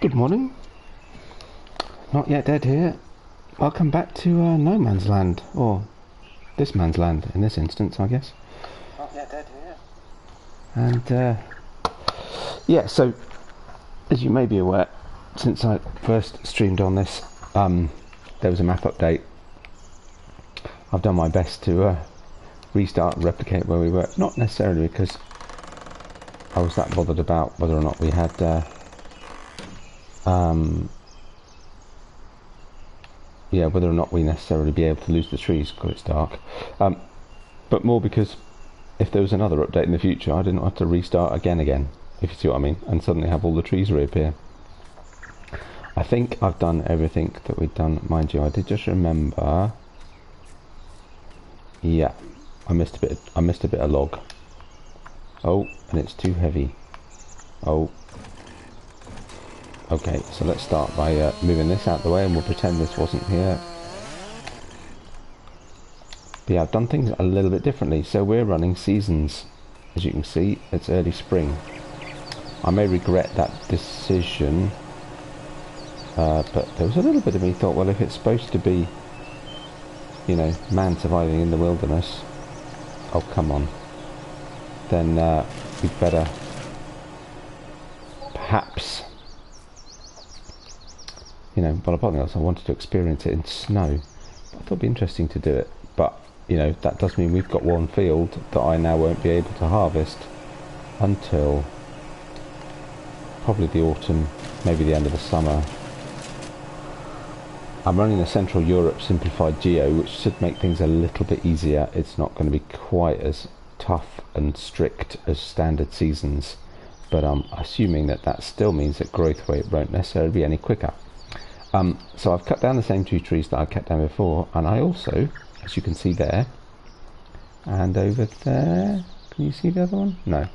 Good morning. Not Yet Dead here. Welcome back to No Man's Land, or this man's land in this instance, I guess. Not Yet Dead here. And yeah, so as you may be aware, since I first streamed on this, there was a map update. I've done my best to restart and replicate where we were, not necessarily because I was that bothered about whether or not we had whether or not we necessarily be able to lose the trees because it's dark, but more because if there was another update in the future, I didn't have to restart again, if you see what I mean, and suddenly have all the trees reappear. I think I've done everything that we've done. Mind you, I did just remember, yeah, I missed a bit of log. Oh, and it's too heavy. Oh. Okay, so let's start by moving this out of the way, and we'll pretend this wasn't here. But yeah, I've done things a little bit differently. So we're running seasons. As you can see, it's early spring. I may regret that decision, but there was a little bit of me thought, well, if it's supposed to be, you know, man surviving in the wilderness, oh, come on, then we'd better perhaps, you know, but apart from else, I wanted to experience it in snow. I thought it'd be interesting to do it, but you know, that does mean we've got one field that I now won't be able to harvest until probably the autumn, maybe the end of the summer. I'm running the Central Europe Simplified Geo, which should make things a little bit easier. It's not going to be quite as tough and strict as standard seasons, but I'm assuming that that still means that growth rate won't necessarily be any quicker. So I've cut down the same two trees that I cut down before, and I also, as you can see there, and over there, can you see the other one? No.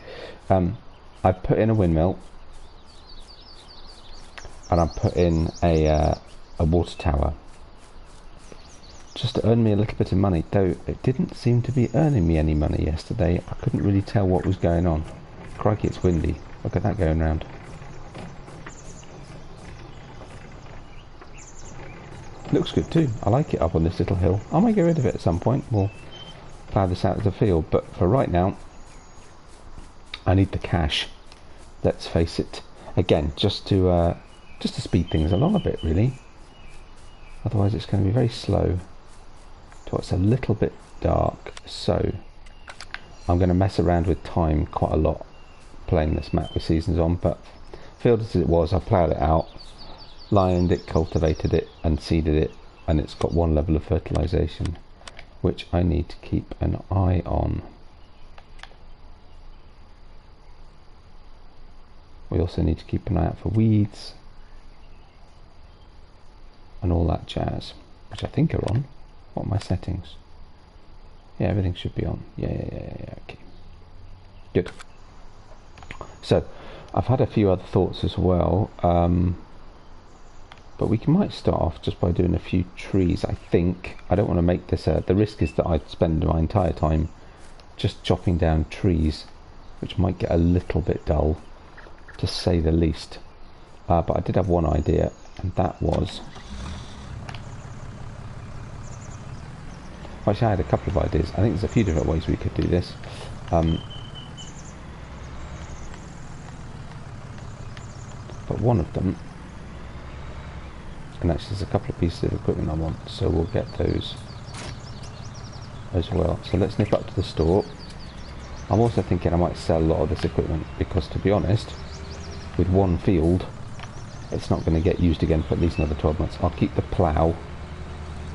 I put in a windmill, and I put in a water tower, just to earn me a little bit of money, though it didn't seem to be earning me any money yesterday. I couldn't really tell what was going on. Crikey, it's windy. Look at that going round. Looks good too. I like it up on this little hill. I might get rid of it at some point. We'll plough this out as a field, but for right now I need the cash. Let's face it. Again, just to speed things along a bit, really. Otherwise it's going to be very slow till it's a little bit dark. So I'm going to mess around with time quite a lot playing this map with seasons on, but field as it was, I ploughed it out, lined it, cultivated it and seeded it, and it's got one level of fertilisation, which I need to keep an eye on. We also need to keep an eye out for weeds and all that jazz, which I think are on. What are my settings? Yeah, everything should be on. Yeah, okay. Good. So, I've had a few other thoughts as well, but we might start off just by doing a few trees, I think. I don't want to make this the risk is that I'd spend my entire time just chopping down trees, which might get a little bit dull, to say the least. But I did have one idea, and that was... Actually, I had a couple of ideas. I think there's a few different ways we could do this. But one of them... And actually there's a couple of pieces of equipment I want, so we'll get those as well. So let's nip up to the store. I'm also thinking I might sell a lot of this equipment, because to be honest, with one field, it's not going to get used again for at least another 12 months. I'll keep the plough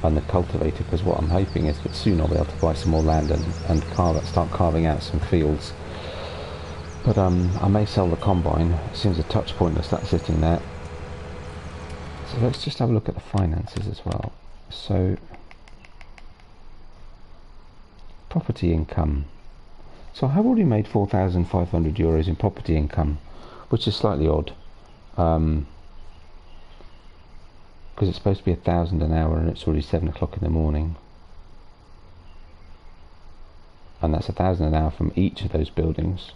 and the cultivator, because what I'm hoping is that soon I'll be able to buy some more land and start carving out some fields. But I may sell the combine. It seems a touch pointless that sitting there. So let's just have a look at the finances as well. So, property income. So I have already made 4,500 euros in property income, which is slightly odd, because it's supposed to be 1,000 an hour and it's already 7 o'clock in the morning. And that's 1,000 an hour from each of those buildings.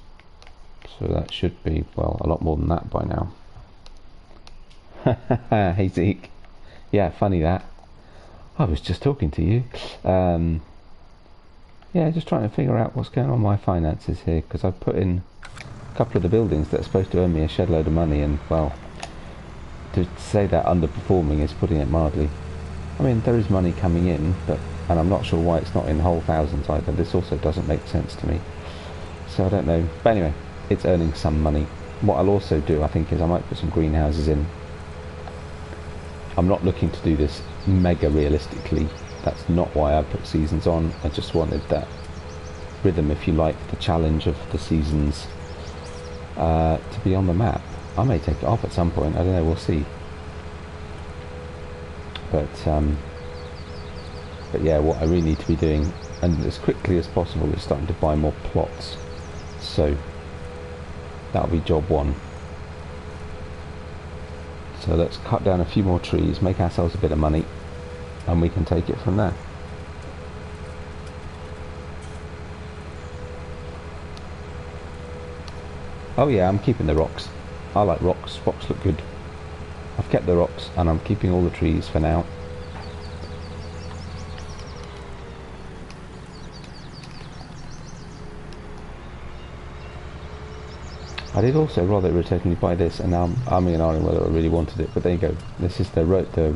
So that should be, well, a lot more than that by now. Hey Zeke. Yeah, funny that. I was just talking to you. Yeah, just trying to figure out what's going on with my finances here, because I've put in a couple of the buildings that are supposed to earn me a shed load of money, and, well, to say that underperforming is putting it mildly. I mean, there is money coming in, and I'm not sure why it's not in whole thousands either. This also doesn't make sense to me. So I don't know. But anyway, it's earning some money. What I'll also do, I think, is I might put some greenhouses in. I'm not looking to do this mega realistically. That's not why I put seasons on. I just wanted that rhythm, if you like, the challenge of the seasons to be on the map. I may take it off at some point. I don't know. We'll see. But yeah, what I really need to be doing, and as quickly as possible, is starting to buy more plots. So that'll be job one. So let's cut down a few more trees, make ourselves a bit of money, and we can take it from there. Oh yeah, I'm keeping the rocks. I like rocks. Rocks look good. I've kept the rocks, and I'm keeping all the trees for now. I did also rather irritatingly buy this, and now I'm umming and ahhing whether I really wanted it, but there you go. This is the Roto...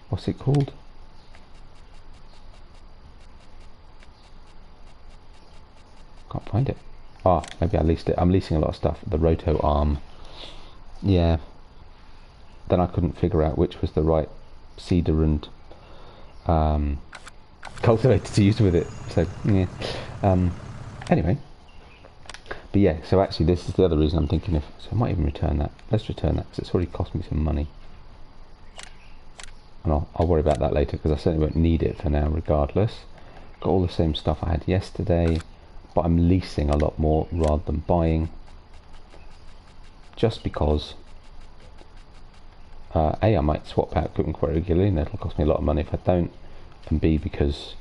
what's it called? Can't find it. Ah, maybe I leased it. I'm leasing a lot of stuff. The Roto arm. Yeah. Then I couldn't figure out which was the right cedar and cultivator to use with it. So, yeah. Anyway. But yeah, so actually this is the other reason I'm thinking of, so I might even return that. Let's return that, because it's already cost me some money. And I'll worry about that later, because I certainly won't need it for now regardless. Got all the same stuff I had yesterday, but I'm leasing a lot more rather than buying. Just because, A, I might swap out Kuhn quite regularly, and that'll cost me a lot of money if I don't. And B, because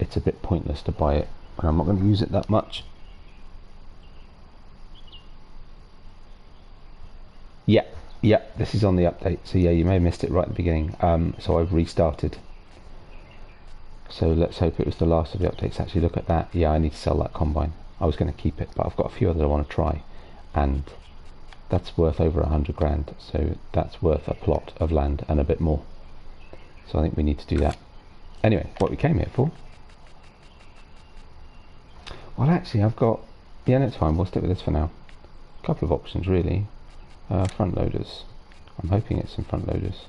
it's a bit pointless to buy it when I'm not going to use it that much. Yeah, this is on the update, so yeah, you may have missed it right at the beginning. So I've restarted. So let's hope it was the last of the updates. Actually, look at that. Yeah, I need to sell that combine. I was going to keep it, but I've got a few others I want to try, and that's worth over 100 grand. So that's worth a plot of land and a bit more. So I think we need to do that. Anyway, what we came here for? Well, actually, I've got... yeah, no, it's fine. We'll stick with this for now. A couple of options, really. Front loaders. I'm hoping it's some front loaders.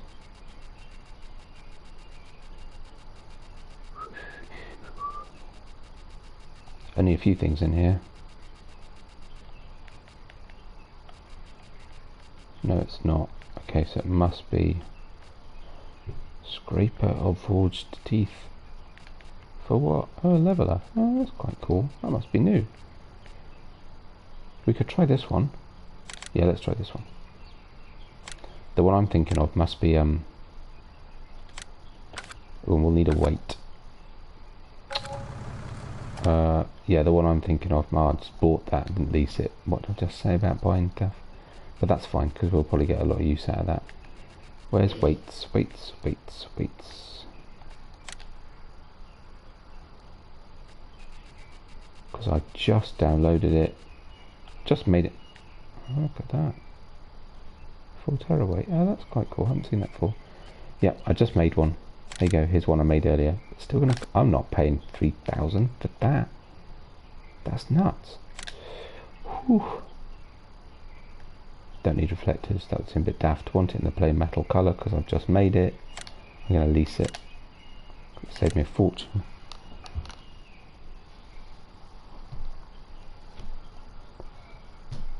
Only a few things in here. No, it's not. Okay, so it must be scraper of forged teeth. For what? Oh, a leveler. Oh, that's quite cool. That must be new. We could try this one. Yeah, let's try this one. The one I'm thinking of must be we'll need a weight. Yeah, the one I'm thinking of, I just bought that, didn't lease it. What did I just say about buying stuff? But that's fine, because we'll probably get a lot of use out of that. Where's weights? Weights. Because I just downloaded it. Just made it. Oh, look at that. Full teraweight. Oh, that's quite cool. I haven't seen that before. Yeah, I just made one. There you go. Here's one I made earlier. Still gonna... I'm not paying 3,000 for that. That's nuts. Whew. Don't need reflectors. That would seem a bit daft. Want it in the plain metal colour because I've just made it. I'm going to lease it. Save me a fortune.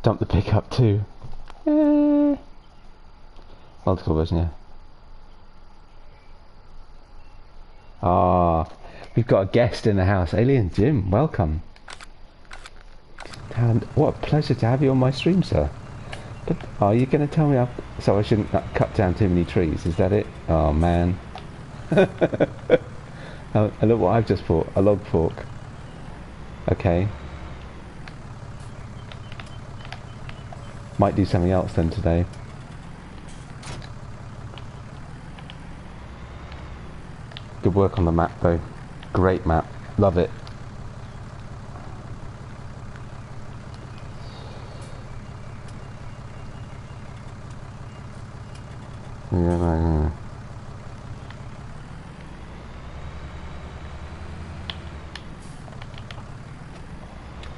Dump the pickup too. Multiple version, yeah. Ah, we've got a guest in the house. Alien Jim, welcome. And what a pleasure to have you on my stream, sir. But are you going to tell me so I shouldn't cut down too many trees? Is that it? Oh man. Oh, and look what I've just bought. A log fork. Okay. Might do something else then today. Good work on the map though. Great map. Love it. Yeah.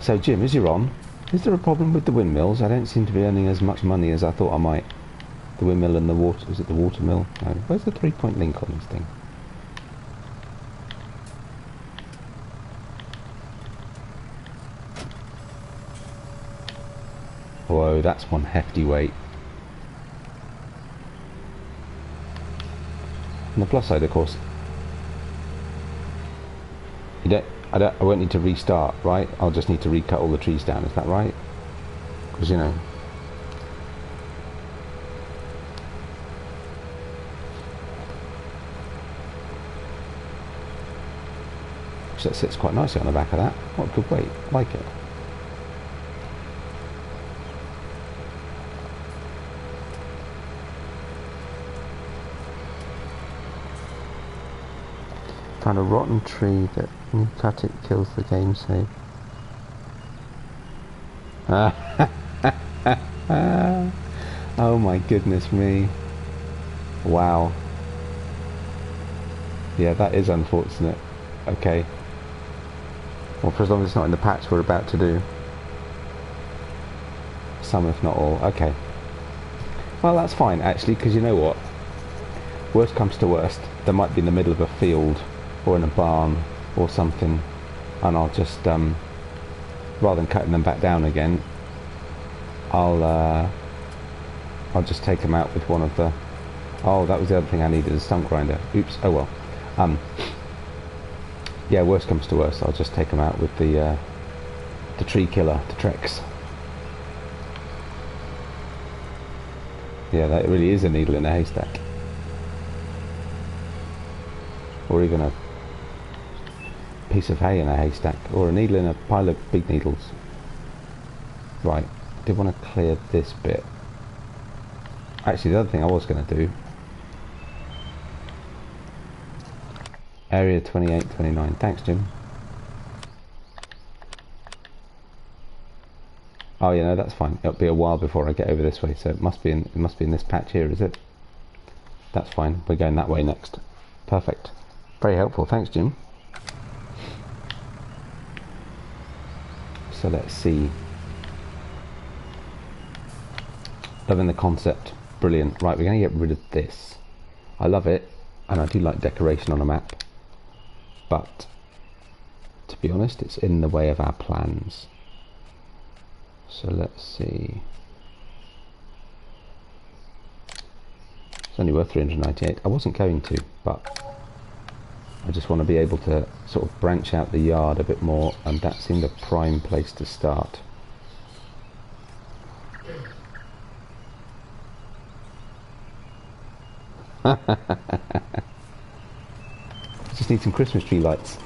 So Jim, as you're on, is there a problem with the windmills? I don't seem to be earning as much money as I thought I might. The windmill and the water, is it the water mill? No. Where's the 3-point link on this thing? Whoa, that's one hefty weight. On the plus side, of course, I won't need to restart, right? I'll just need to recut all the trees down, is that right? Because, you know... So that sits quite nicely on the back of that. What a good weight. Like it. Found a rotten tree that when you cut it kills the game save. Oh my goodness me. Wow. Yeah, that is unfortunate. Okay. Well, for as long as it's not in the patch we're about to do. Some, if not all. Okay. Well, that's fine, actually, because you know what? Worst comes to worst, there might be in the middle of a field or in a barn or something, and I'll just, rather than cutting them back down again, I'll just take them out with one of the... Oh, that was the other thing I needed, a stump grinder. Oops, oh well. Yeah, worst comes to worst, I'll just take them out with the tree killer, the Trex. Yeah, that really is a needle in a haystack. Or even a piece of hay in a haystack, or a needle in a pile of big needles. Right, I did want to clear this bit. Actually, the other thing I was going to do, area 28, 29. Thanks, Jim. Oh, yeah, no, that's fine. It'll be a while before I get over this way, so it must be in this patch here, is it? That's fine. We're going that way next. Perfect. Very helpful. Thanks, Jim. So let's see. Loving the concept. Brilliant. Right, we're going to get rid of this. I love it, and I do like decoration on a map. But, to be honest, it's in the way of our plans. So let's see. It's only worth 398. I wasn't going to, but I just want to be able to sort of branch out the yard a bit more, and that seemed a prime place to start. Just need some Christmas tree lights.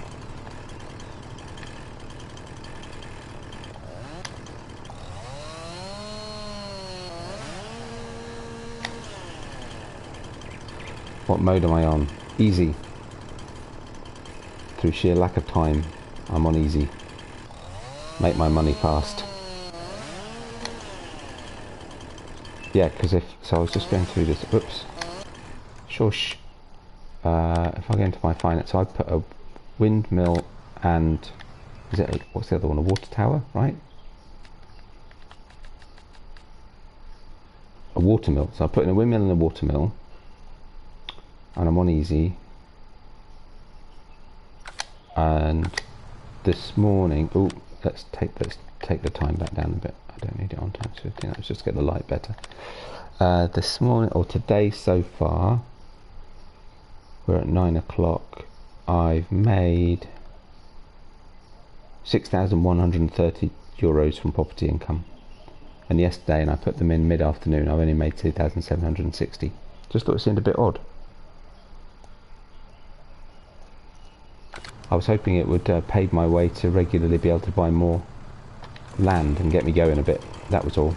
What mode am I on? Easy. Through sheer lack of time, I'm on easy. Make my money fast. Yeah, because so I was just going through this. Oops. Shush. If I go into my finance, so I put a windmill and what's the other one? A water tower, right? A water mill. So I put in a windmill and a water mill, and I'm on easy. And this morning, oh, let's take the time back down a bit. I don't need it on times 15. Let's just get the light better. This morning or today so far, we're at 9 o'clock. I've made €6,130 from property income, and yesterday, and I put them in mid-afternoon, I've only made 2,760. Just thought it seemed a bit odd. I was hoping it would pave my way to regularly be able to buy more land and get me going a bit. That was all.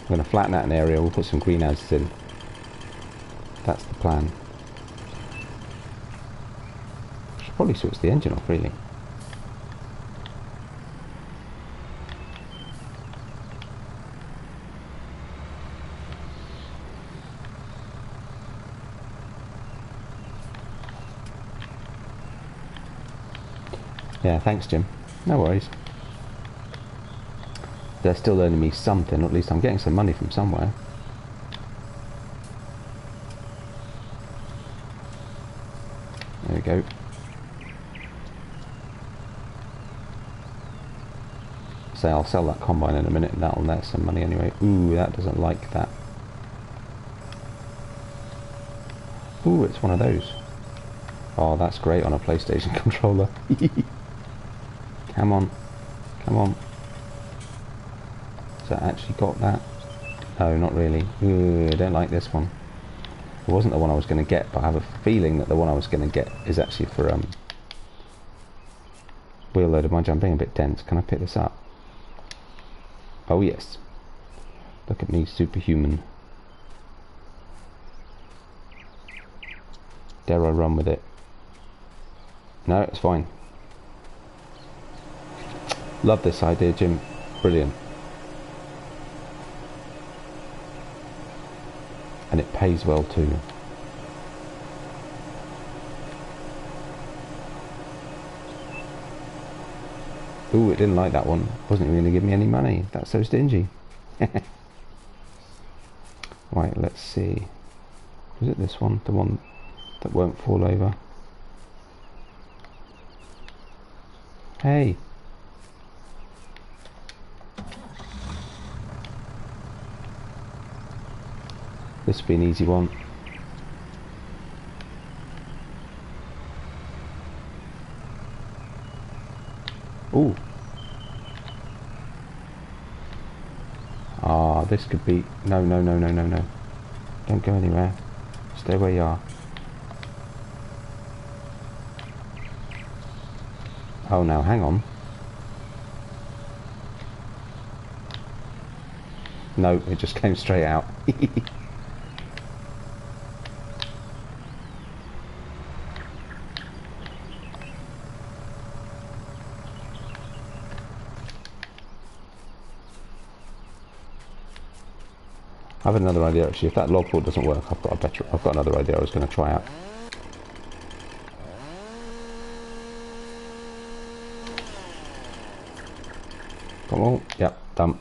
I'm going to flatten out an area, we'll put some greenhouses in. That's the plan. Should probably switch the engine off, really. Yeah, thanks, Jim. No worries. They're still earning me something, or at least I'm getting some money from somewhere. There we go. So I'll sell that combine in a minute and that'll net some money anyway. Ooh, that doesn't like that. Ooh, it's one of those. Oh, that's great on a PlayStation controller. Come on. Come on. Has that actually got that? No, not really. Ooh, I don't like this one. It wasn't the one I was going to get, but I have a feeling that the one I was going to get is actually for wheel loader. Mind you, I'm being a bit dense. Can I pick this up? Oh yes. Look at me, superhuman. Dare I run with it? No, it's fine. Love this idea, Jim. Brilliant. And it pays well too. Ooh, it didn't like that one. Wasn't even going to give me any money. That's so stingy. Right, let's see. Was it this one? The one that won't fall over? Hey! This will be an easy one. Ooh. Ah, this could be... No, no, no, no, no, no. Don't go anywhere. Stay where you are. Oh, now, hang on. No, it just came straight out. I have another idea actually. If that logboard doesn't work, I've got another idea I was going to try out. Come on, yep, done.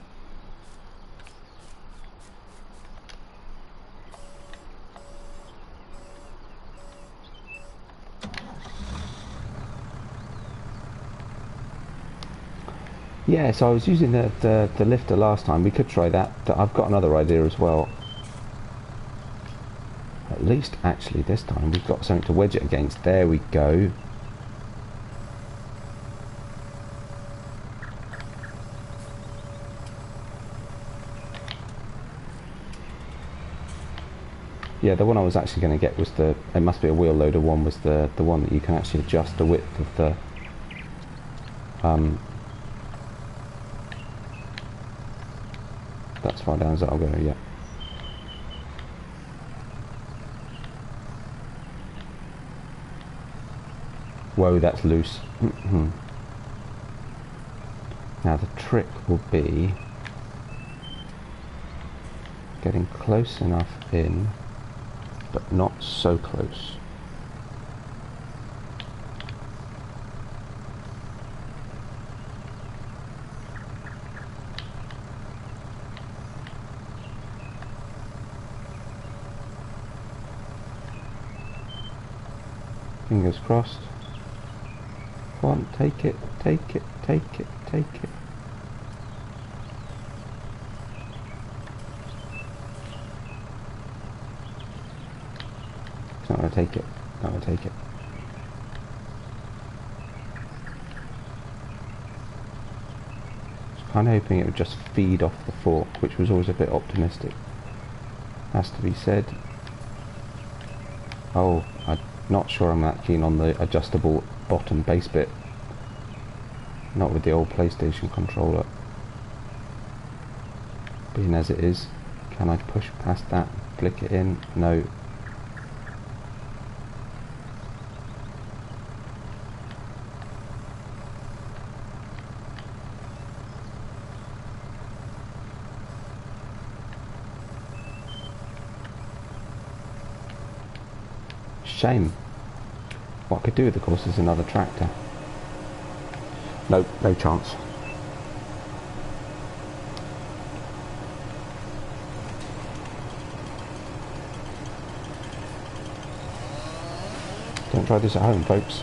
Yeah, so I was using the lifter last time. We could try that. I've got another idea as well. At least, actually, this time we've got something to wedge it against. There we go. Yeah, the one I was actually going to get was the... It must be a wheel loader one. Was the one that you can actually adjust the width of the... That's far down as that'll go, yeah. Whoa, that's loose. Now the trick will be getting close enough in, but not so close. Fingers crossed. Come on, take it, take it, take it, take it. It's not going to take it. Not going to take it. I was kind of hoping it would just feed off the fork, which was always a bit optimistic. Has to be said. Oh, I'm not sure I'm that keen on the adjustable bottom base bit. Not with the old PlayStation controller. being as it is. Can I push past that? Flick it in? No. Shame. What I could do, of course, is another tractor. No, no chance. Don't try this at home, folks.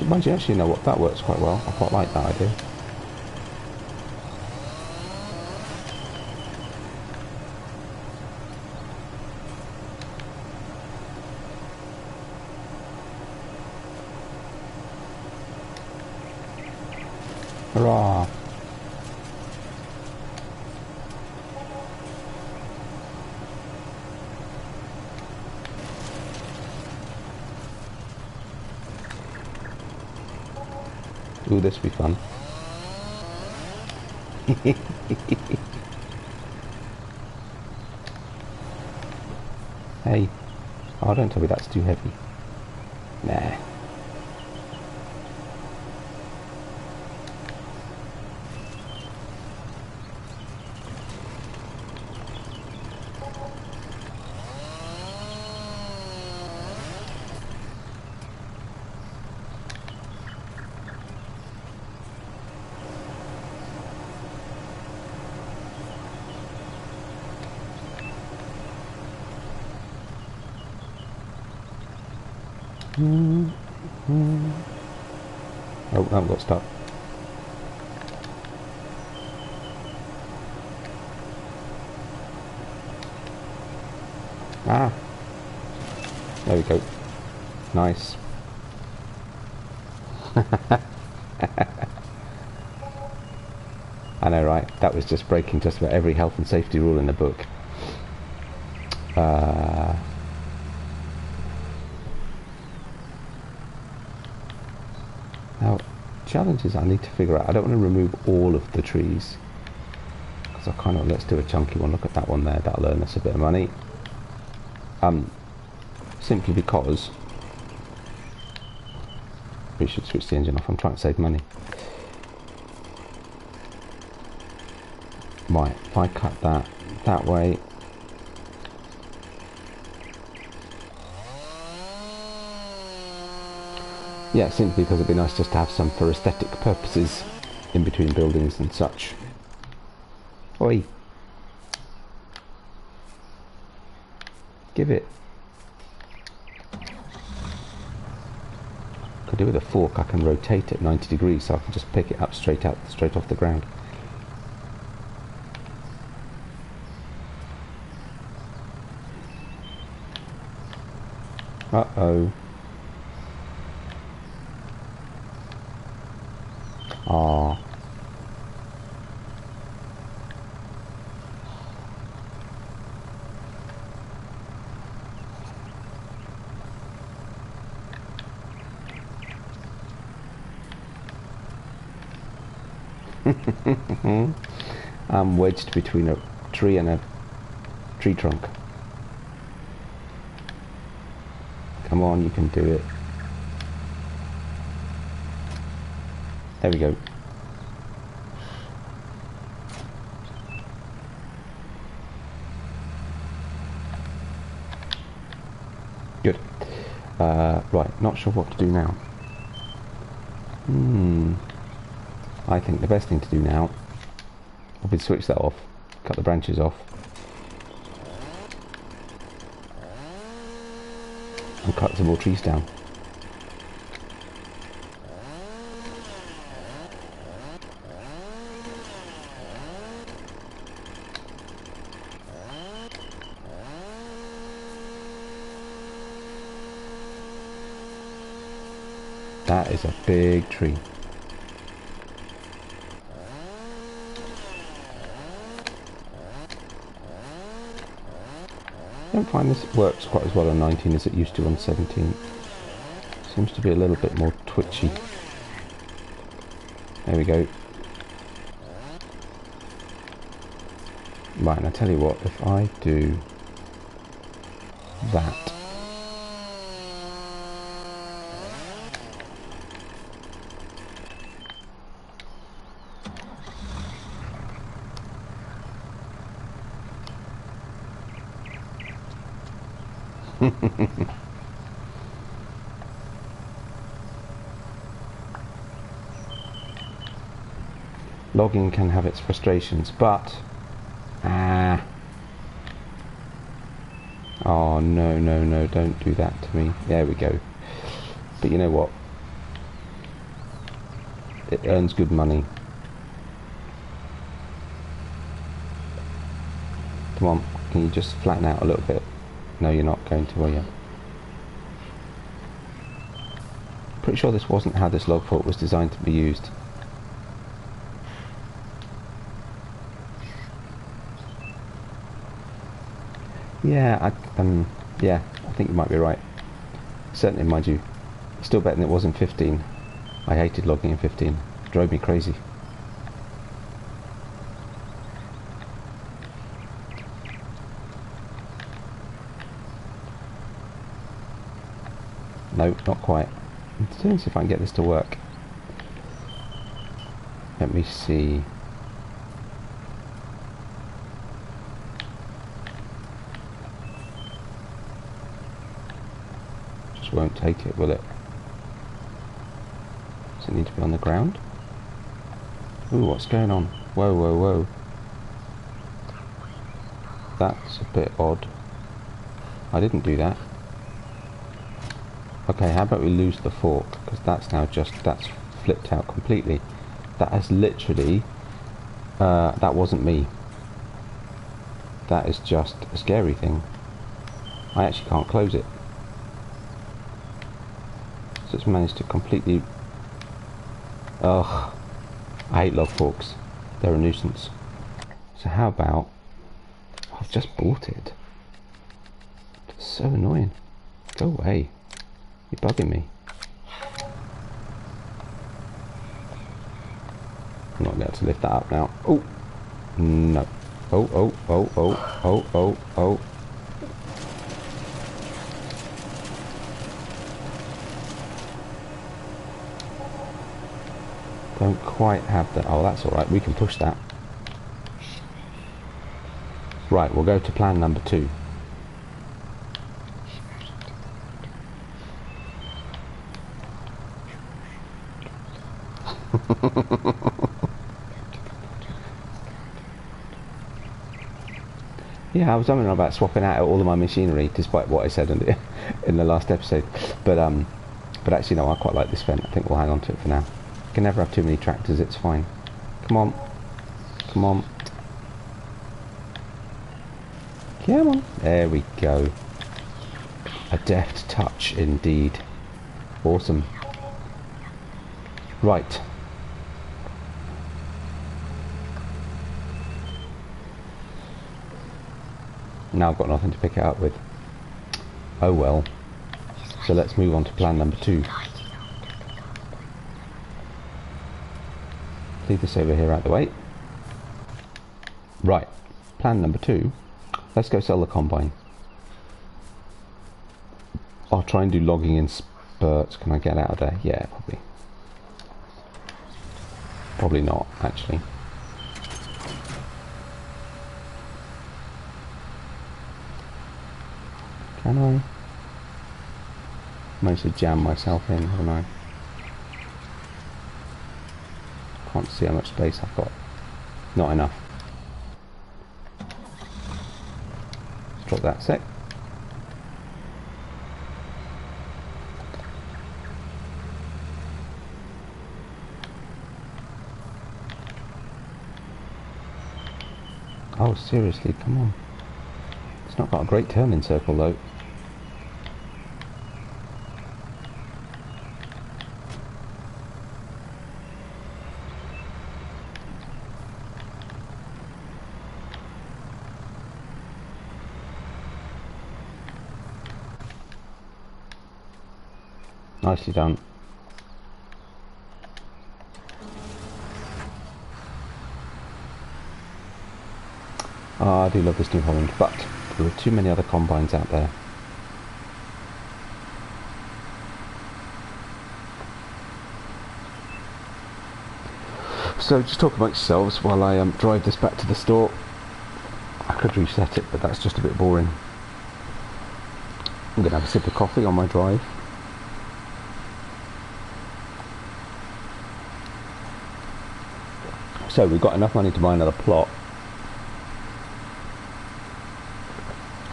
Mind you, actually, know what, that works quite well. I quite like that idea. Hurrah! Ooh, this will be fun. Hey. Oh, don't tell me that's too heavy. Nah. Oh, I've got stuck. Ah! There we go. Nice. I know, right? That was just breaking just about every health and safety rule in the book. Now, challenges I need to figure out. I don't want to remove all of the trees, because I kind of, let's do a chunky one. Look at that one there. That'll earn us a bit of money. Simply because we should switch the engine off. I'm trying to save money. Right, if I cut that way. Yeah, simply because it'd be nice just to have some for aesthetic purposes in between buildings and such. Oi! Give it. Could do with a fork. I can rotate it 90 degrees, so I can just pick it up straight off the ground. Uh-oh. Ah. I'm wedged between a tree and a tree trunk. Come on, you can do it. There we go. Good. Right, not sure what to do now. I think the best thing to do now will be to switch that off, cut the branches off, and cut some more trees down. That is a big tree. I don't find this works quite as well on 19 as it used to on 17. Seems to be a little bit more twitchy. There we go. Right, and I tell you what, if I do that, logging can have its frustrations, but oh no, no, no, don't do that to me. There we go. But you know what, it earns good money. Come on, can you just flatten out a little bit? No, you're not going to, are you? Pretty sure this wasn't how this log fork was designed to be used. Yeah, yeah, I think you might be right. Certainly, mind you, still better than it was in 15. I hated logging in 15. It drove me crazy. No, not quite. Let's see if I can get this to work. Let me see. Just won't take it, will it? Does it need to be on the ground? Ooh, what's going on? Whoa, whoa, whoa. That's a bit odd. I didn't do that. Okay, how about we lose the fork, because that's now that's flipped out completely. That is literally, that wasn't me. That is just a scary thing. I actually can't close it. So it's managed to completely, ugh, I hate log forks. They're a nuisance. So how about, I've just bought it. It's so annoying. Go away. You're bugging me. I'm not going to lift that up now. Oh, no. Oh, oh, oh, oh, oh, oh, oh. Don't quite have that. Oh, that's alright. We can push that. Right, we'll go to plan number 2. Yeah, I was wondering about swapping out all of my machinery, despite what I said in the last episode. But actually, no, I quite like this vent. I think we'll hang on to it for now. You can never have too many tractors. It's fine. Come on, come on, come on. There we go. A deft touch indeed. Awesome. Right. Now I've got nothing to pick it up with. Oh well. So let's move on to plan number 2. Leave this over here out the way. Right. Plan number 2. Let's go sell the combine. I'll try and do logging in spurts. Can I get out of there? Yeah, probably. Probably not, actually. Can I? Managed to jam myself in, haven't I? Can't see how much space I've got. Not enough. Let's drop that a sec. Oh, seriously, come on. It's not got a great turning circle though. Nicely done. Oh, I do love this New Holland, but there are too many other combines out there. So just talk amongst yourselves while I drive this back to the store. I could reset it, but that's just a bit boring. I'm going to have a sip of coffee on my drive. So we've got enough money to buy another plot.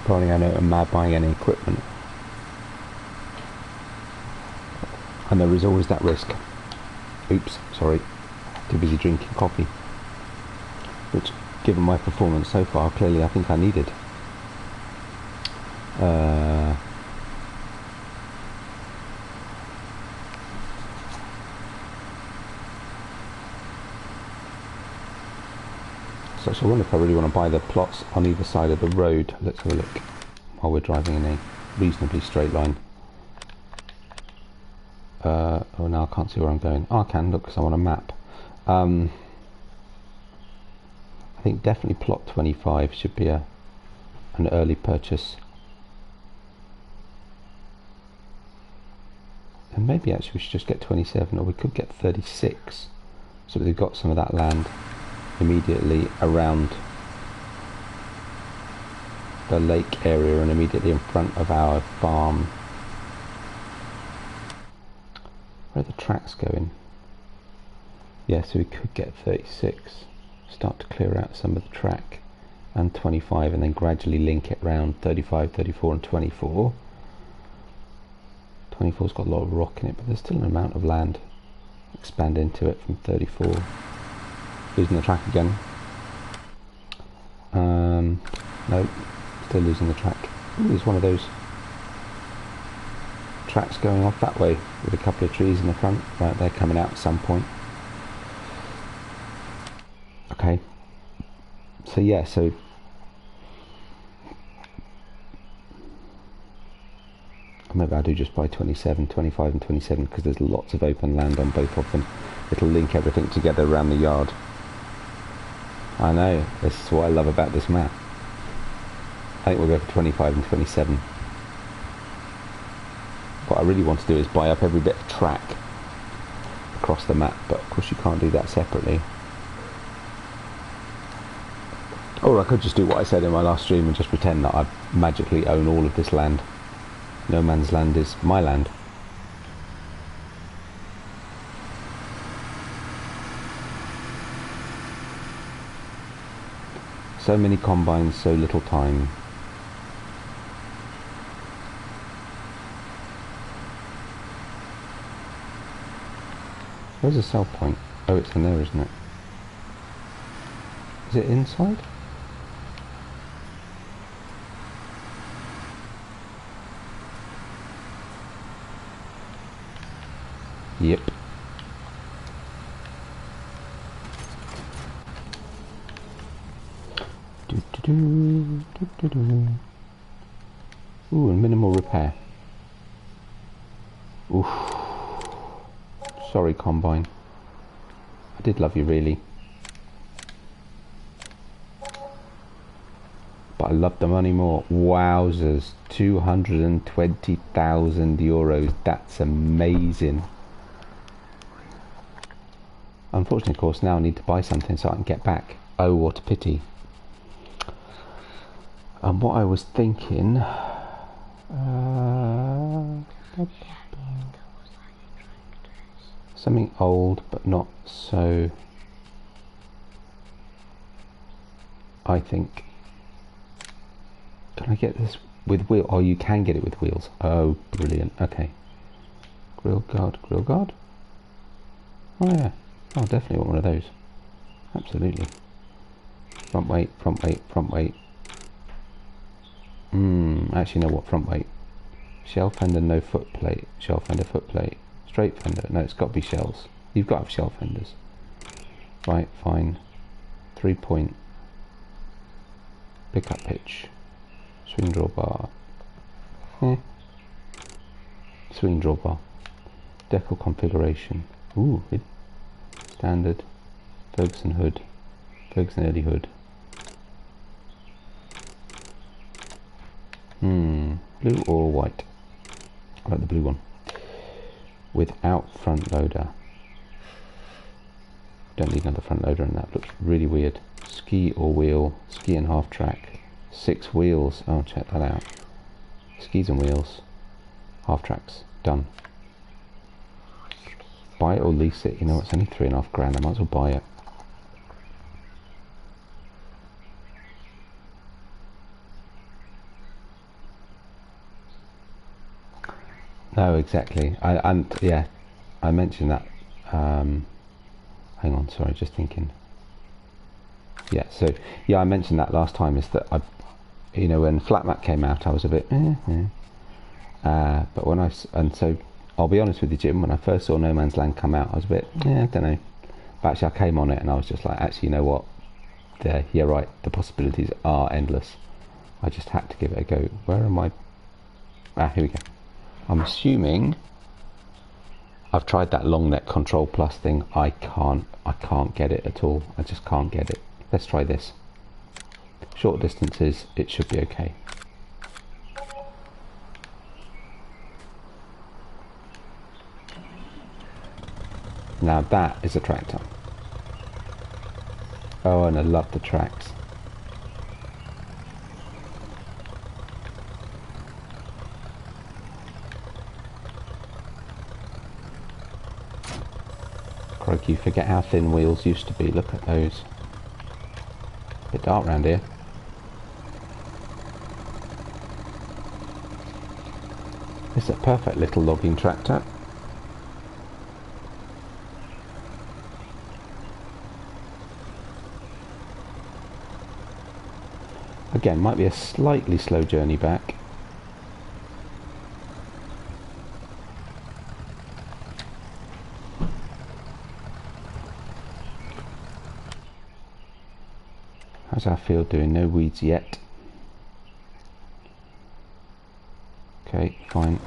Probably I know I'm mad buying any equipment. And there is always that risk. Oops, sorry. Too busy drinking coffee. Which, given my performance so far, clearly I think I needed. So I wonder if I really want to buy the plots on either side of the road. Let's have a look while we're driving in a reasonably straight line. Oh, now I can't see where I'm going. Oh, I can, look, because I'm on a map. I think definitely plot 25 should be an early purchase. And maybe actually we should just get 27, or we could get 36. So we've got some of that land immediately around the lake area and immediately in front of our farm. Where are the tracks going? Yeah, so we could get 36, start to clear out some of the track, and 25, and then gradually link it round 35, 34 and 24. 24's got a lot of rock in it, but there's still an amount of land. Expand into it from 34. Losing the track again. No, still losing the track. Ooh, there's one of those tracks going off that way with a couple of trees in the front. Right, they're coming out at some point. Okay. So yeah, so maybe I do just buy 27, 25 and 27 because there's lots of open land on both of them. It'll link everything together around the yard. I know, this is what I love about this map. I think we'll go for 25 and 27. What I really want to do is buy up every bit of track across the map, but of course you can't do that separately. Or I could just do what I said in my last stream and just pretend that I magically own all of this land. No man's land is my land. So many combines, so little time. Where's the sell point? Oh, it's in there, isn't it? Is it inside? Yep. Ooh, and minimal repair. Oof. Sorry, Combine. I did love you, really. But I love the money more. Wowzers. 220,000 euros. That's amazing. Unfortunately, of course, now I need to buy something so I can get back. Oh, what a pity. And what I was thinking... something old, but not so... I think... Can I get this with wheel? Oh, you can get it with wheels. Oh, brilliant. Okay. Grill guard, grill guard. Oh, yeah. Oh, definitely want one of those. Absolutely. Front weight, front weight, front weight. Actually, know what? Front weight. Shell fender, no foot plate. Shell fender, foot plate. Straight fender. No, it's got to be shells. You've got to have shell fenders. Right, fine. 3-point. Pickup pitch. Swing drawbar. Swing drawbar. decal configuration. Ooh, standard, Ferguson hood, Ferguson early hood. Blue or white? I like the blue one. Without front loader. Don't need another front loader, and that looks really weird. Ski or wheel? Ski and half track. 6 wheels. Oh, check that out. Skis and wheels. Half tracks. Done. Buy it or lease it. You know, it's only £3.5 grand. I might as well buy it. No, exactly. I mentioned that. Hang on, sorry, just thinking. Yeah, so yeah, I mentioned that last time. Is that you know, when Flat Map came out, I was a bit. But when so I'll be honest with you, Jim. When I first saw No Man's Land come out, I was a bit. I don't know. But actually, I came on it and I was just like, actually, you know what? You're right. The possibilities are endless. I just had to give it a go. Where am I? Here we go. I'm assuming I've tried that long neck control plus thing. I can't get it at all. I just can't get it. Let's try this. Short distances, it should be okay. Now that is a tractor. Oh, and I love the tracks. Crikey, you forget how thin wheels used to be. Look at those. A bit dark round here. It's a perfect little logging tractor. Again, might be a slightly slow journey back. How's our field doing? No weeds yet. Okay, fine.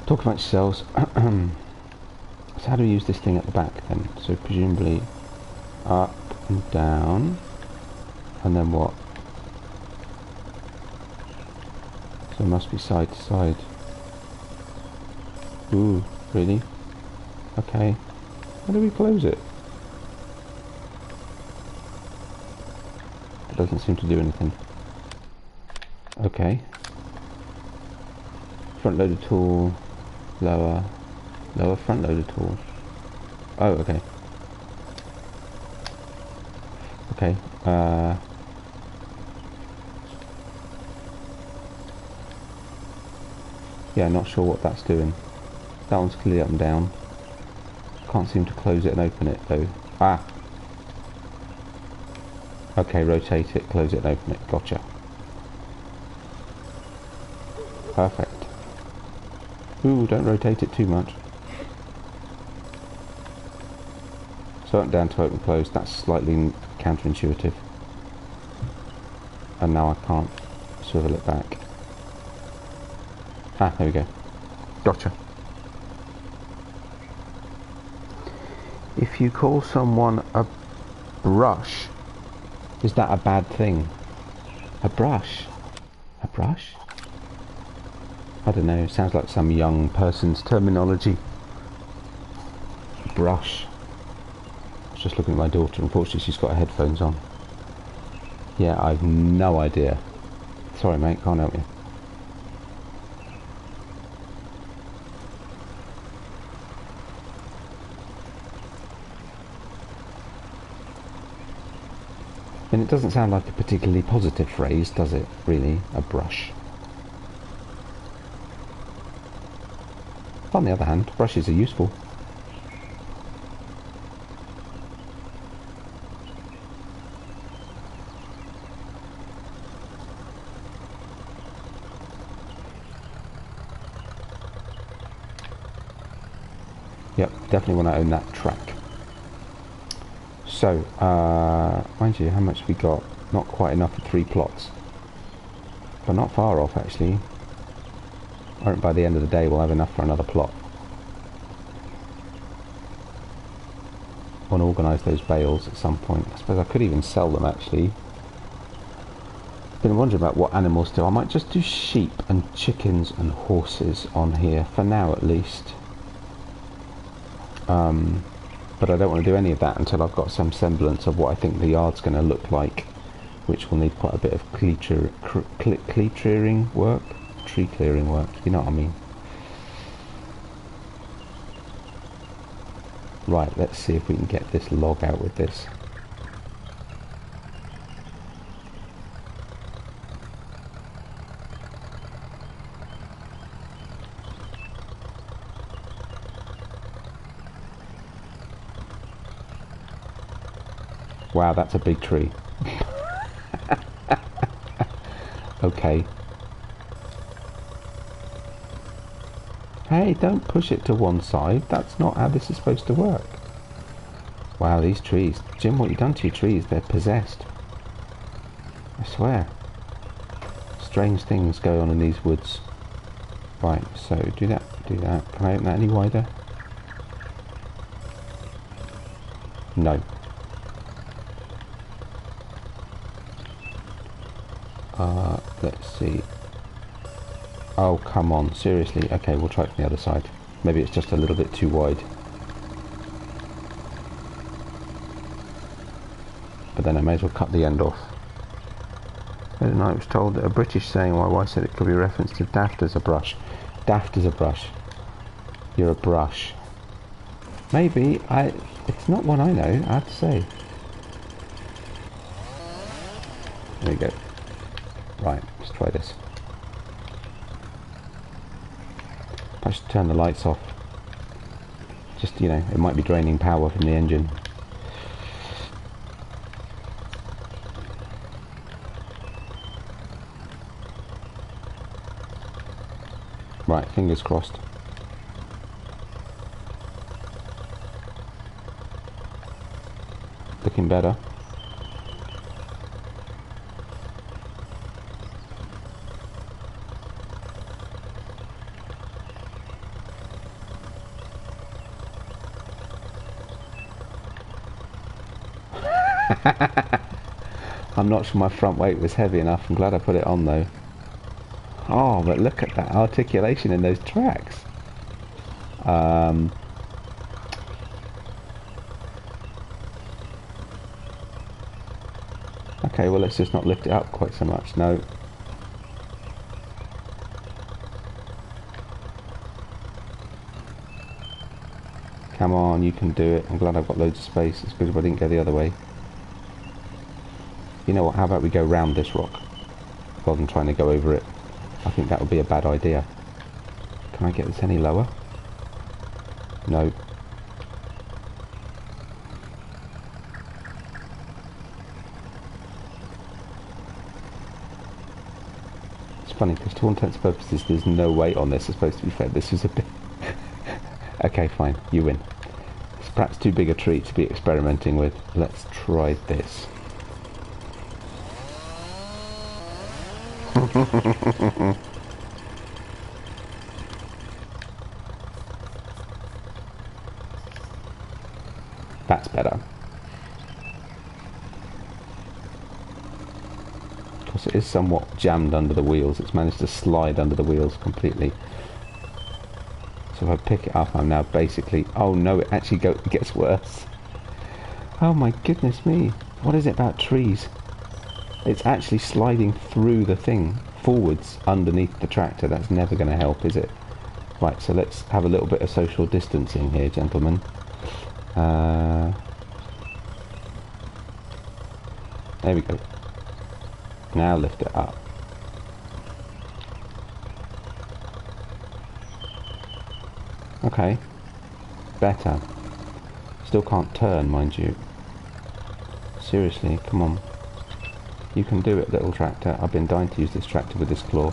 Talk about yourselves. So how do we use this thing at the back then? So presumably up and down, and then what? So it must be side to side. Ooh, really? Okay. How do we close it? It doesn't seem to do anything. Okay. Front loader tool, lower front loader tool. Oh, okay. Okay. Yeah, not sure what that's doing. That one's clearly up and down. Can't seem to close it and open it though. Ah! Okay, rotate it, close it and open it. Gotcha. Perfect. Ooh, don't rotate it too much. So up and down to open close. That's slightly counterintuitive. And now I can't swivel it back. Ah, there we go. Gotcha. If you call someone a brush, is that a bad thing? A brush? A brush? I don't know, sounds like some young person's terminology. Brush. I was just looking at my daughter, unfortunately she's got her headphones on. Yeah, I've no idea. Sorry mate, can't help you. And it doesn't sound like a particularly positive phrase, does it, really? A brush. On the other hand, brushes are useful. Yep, definitely want to own that track. So, mind you, how much we got? Not quite enough for 3 plots. But not far off, actually. I think by the end of the day we'll have enough for another plot. I want to organise those bales at some point. I suppose I could even sell them, actually. Been wondering about what animals do. I might just do sheep and chickens and horses on here, for now at least. But I don't want to do any of that until I've got some semblance of what I think the yard's going to look like, which will need quite a bit of tree clearing work, you know what I mean. Right, let's see if we can get this log out with this. Wow, that's a big tree. Okay. Hey, don't push it to one side. That's not how this is supposed to work. Wow, these trees. Jim, what you done to your trees? They're possessed. I swear. Strange things go on in these woods. Right, so do that, do that. Can I open that any wider? No. Let's see. Oh, come on, seriously. Okay, we'll try it from the other side. Maybe it's just a little bit too wide. But then I may as well cut the end off. The other night I was told that a British saying, my wife said it could be a reference to daft as a brush. Daft as a brush. You're a brush. Maybe. It's not one I know, I have to say. There we go. Right, let's try this. I should turn the lights off. Just, you know, it might be draining power from the engine. Right, fingers crossed. Looking better. I'm not sure my front weight was heavy enough. I'm glad I put it on though. Oh, but look at that articulation in those tracks. Okay, well let's just not lift it up quite so much. No. Come on, you can do it. I'm glad I've got loads of space. It's good if I didn't go the other way. You know what, how about we go round this rock rather than trying to go over it. I think that would be a bad idea. Can I get this any lower? No. It's funny because to all intents and purposes there's no weight on this. It's supposed to be fed. This is a bit... Okay, fine, you win. It's perhaps too big a tree to be experimenting with. Let's try this. That's better. Of course it is somewhat jammed under the wheels. It's managed to slide under the wheels completely. So if I pick it up I'm now basically... Oh no, it actually it gets worse. Oh my goodness me. What is it about trees? It's actually sliding through the thing, forwards, underneath the tractor. That's never going to help, is it? Right, so let's have a little bit of social distancing here, gentlemen. There we go. Now lift it up. Okay. Better. Still can't turn, mind you. Seriously, come on. You can do it, little tractor. I've been dying to use this tractor with this claw.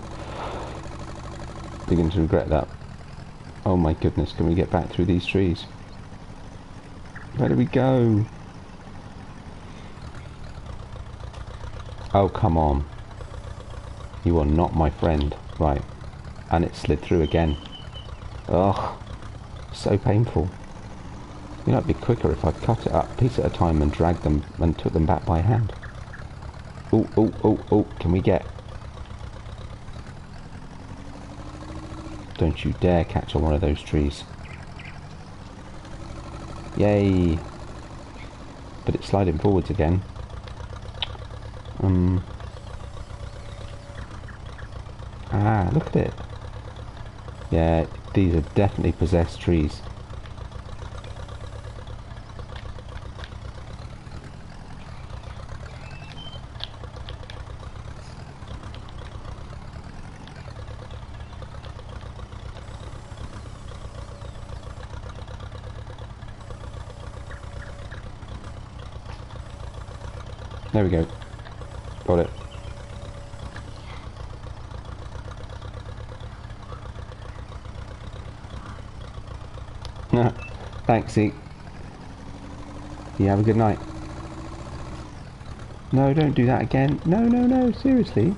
Beginning to regret that. Oh my goodness, can we get back through these trees? Where do we go? Oh, come on. You are not my friend. Right. And it slid through again. Ugh. So painful. You know, it'd be quicker if I'd cut it up piece at a time and dragged them and took them back by hand. Oh, oh, oh, oh. Can we get... Don't you dare catch on one of those trees. Yay. But it's sliding forwards again. Ah, look at it. Yeah, these are definitely possessed trees. There we go. Got it. Thanks, Zeke. You have a good night. No, don't do that again. No, no, no, seriously.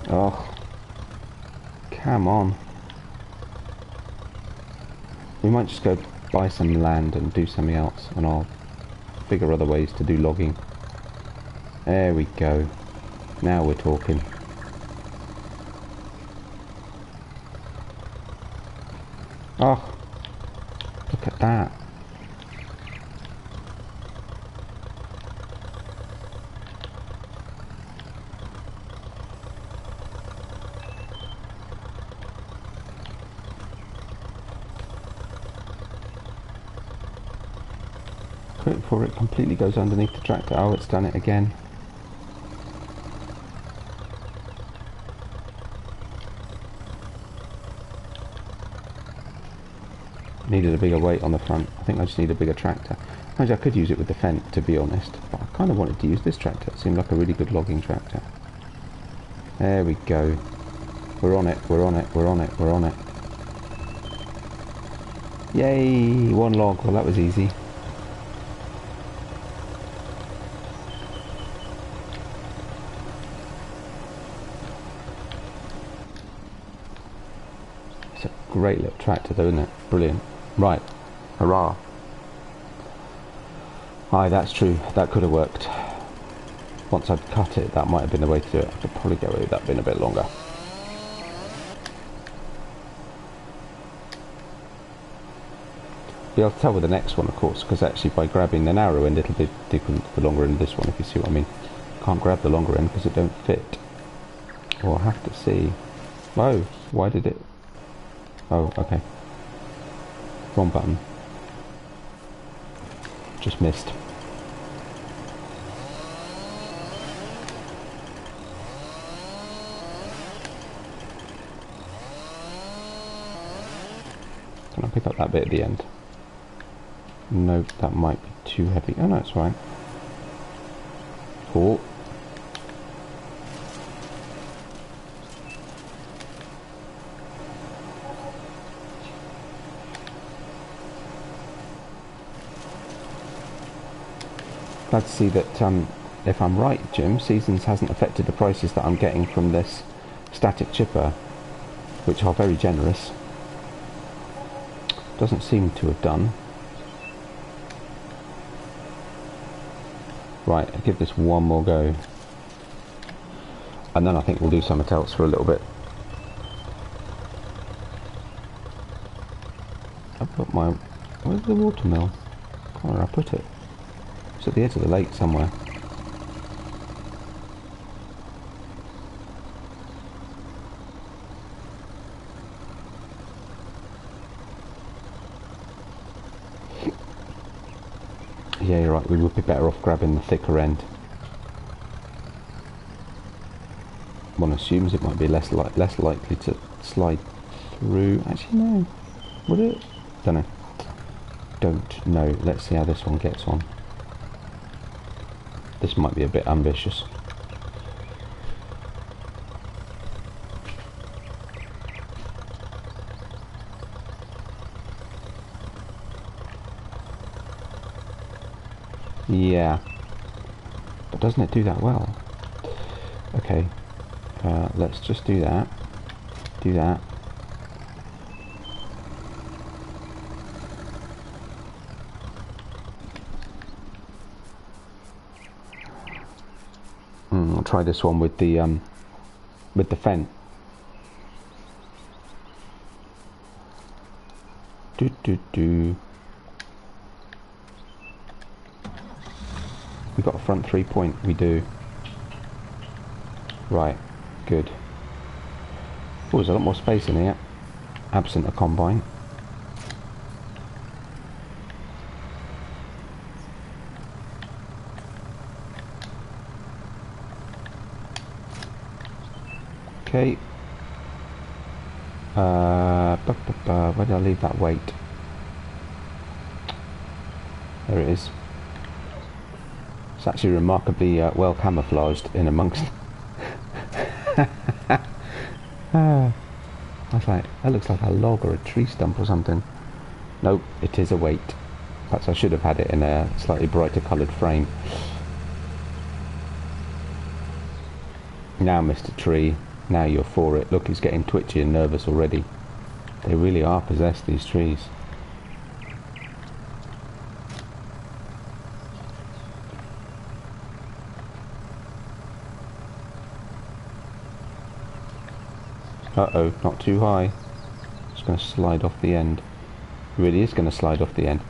Oh. Come on. We might just go buy some land and do something else, and I'll figure other ways to do logging. There we go. Now we're talking. Oh, look at that. Quick before it completely goes underneath the tractor. Oh, it's done it again. Needed a bigger weight on the front. I think I just need a bigger tractor. Actually, I could use it with the Fendt, to be honest, but I kind of wanted to use this tractor. It seemed like a really good logging tractor. There we go. We're on it, we're on it, we're on it, we're on it. Yay! One log. Well, that was easy. It's a great little tractor though, isn't it? Brilliant. Right. Hurrah. Aye, that's true. That could have worked. Once I'd cut it, that might have been the way to do it. I could probably get away with that being a bit longer. Be able to tell with the next one, of course, because actually by grabbing the narrow end, it'll be different to the longer end of this one, if you see what I mean. Can't grab the longer end because it don't fit. We'll have to see. Oh, why did it... Oh, okay. Wrong button. Just missed. Can I pick up that bit at the end? No, that might be too heavy. Oh no, it's fine. Cool. Glad to see that, if I'm right, Jim, Seasons hasn't affected the prices that I'm getting from this static chipper, which are very generous. Doesn't seem to have done. Right, I'll give this one more go. And then I think we'll do something else for a little bit. I've got my... Where's the watermill? I can't remember where I put it. It's at the edge of the lake somewhere. Yeah, you're right, we would be better off grabbing the thicker end. One assumes it might be less likely to slide through. Actually, no. Would it? Don't know. Don't know. Let's see how this one gets on. This might be a bit ambitious. Yeah. But doesn't it do that well? Okay, let's just do that. Do that. I'll try this one with the fen. Do. We got a front 3-point. We do. Right. Good. Oh, there's a lot more space in here. Absent a combine. Okay. Where did I leave that weight? There it is. It's actually remarkably well camouflaged in amongst. I was like, that looks like a log or a tree stump or something. Nope, it is a weight. Perhaps I should have had it in a slightly brighter coloured frame. Now, Mr. Tree, now you're for it. Look, he's getting twitchy and nervous already. They really are possessed, these trees. Uh-oh, not too high. It's going to slide off the end. It really is going to slide off the end.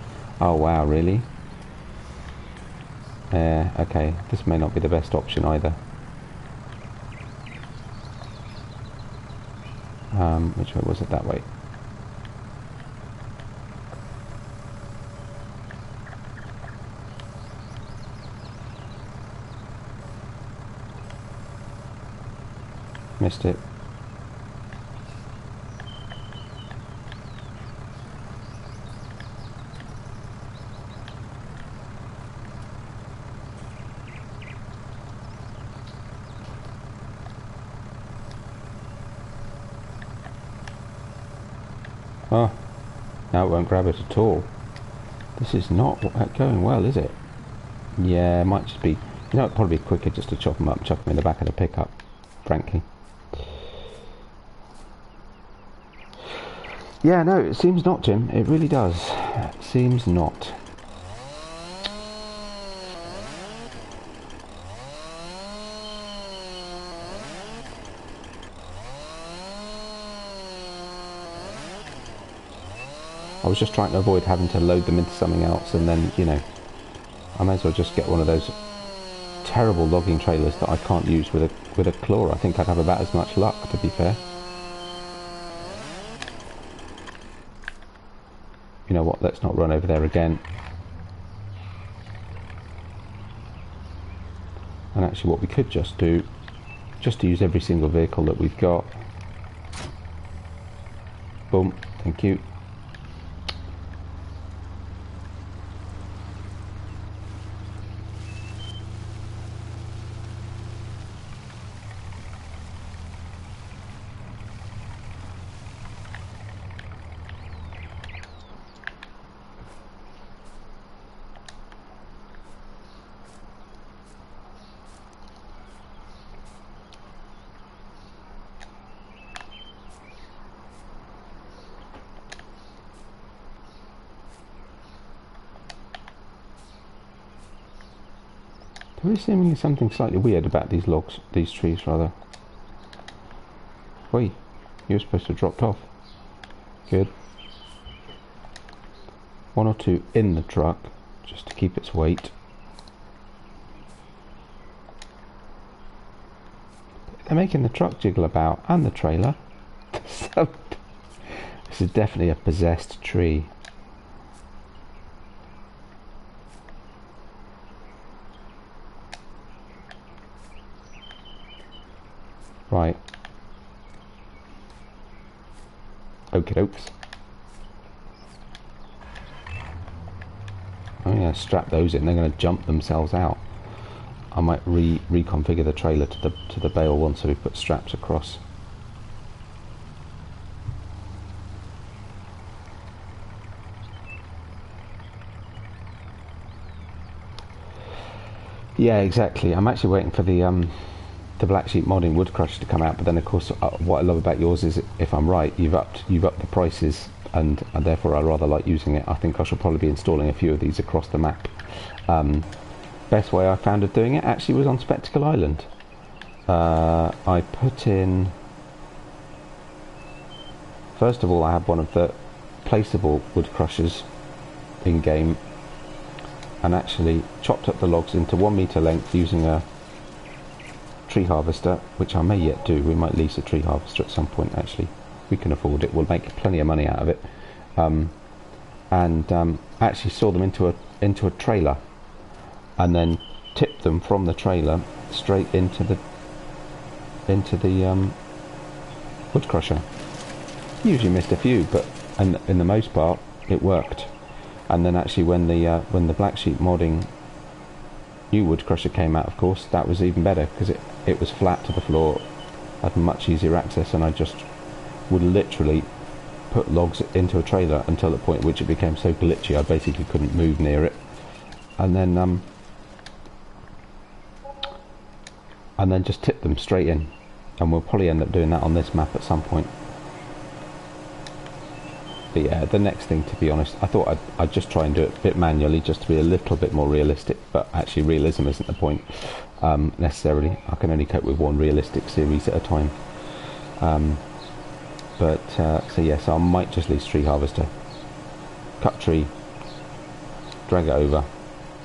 Oh, wow, really? Okay, this may not be the best option either. Which way was it? That way. Missed it. Oh, now it won't grab it at all. This is not going well, is it? Yeah, it might just be... You know, it'd probably be quicker just to chop them up, chuck them in the back of the pickup, frankly. Yeah, no, it seems not, Jim. It really does. It seems not. I was just trying to avoid having to load them into something else, and then, you know, I may as well just get one of those terrible logging trailers that I can't use with a claw. I think I'd have about as much luck, to be fair. You know what, let's not run over there again. And actually what we could just do, just to use every single vehicle that we've got. Boom, thank you. There is seemingly something slightly weird about these logs, these trees rather. Wait, you were supposed to have dropped off. Good. One or two in the truck, just to keep its weight. They're making the truck jiggle about, and the trailer. So, this is definitely a possessed tree. Right. Okie dokes. I'm going to strap those in. They're going to jump themselves out. I might reconfigure the trailer to the bale one, so we put straps across. Yeah, exactly. I'm actually waiting for the the black sheep modding wood crusher to come out, but then of course what I love about yours is, if I'm right, you've upped the prices, and therefore I rather like using it. I think I shall probably be installing a few of these across the map. Best way I found of doing it actually was on Spectacle Island. I put in, first of all, I had one of the placeable wood crushers in game, and actually chopped up the logs into 1 metre length using a tree harvester, which I may yet do. We might lease a tree harvester at some point. Actually, we can afford it. We'll make plenty of money out of it. Actually saw them into a trailer, and then tipped them from the trailer straight into the wood crusher. Usually missed a few, but in the most part it worked. And then actually when the black sheep modding new wood crusher came out, of course, that was even better, because it was flat to the floor, had much easier access, and I just would literally put logs into a trailer until the point at which it became so glitchy I basically couldn't move near it, and then just tip them straight in. And we'll probably end up doing that on this map at some point. But yeah, the next thing, to be honest, I thought I'd just try and do it a bit manually, just to be a little bit more realistic, but actually realism isn't the point necessarily. I can only cope with one realistic series at a time. So yes, I might just lease tree harvester, cut tree, drag it over,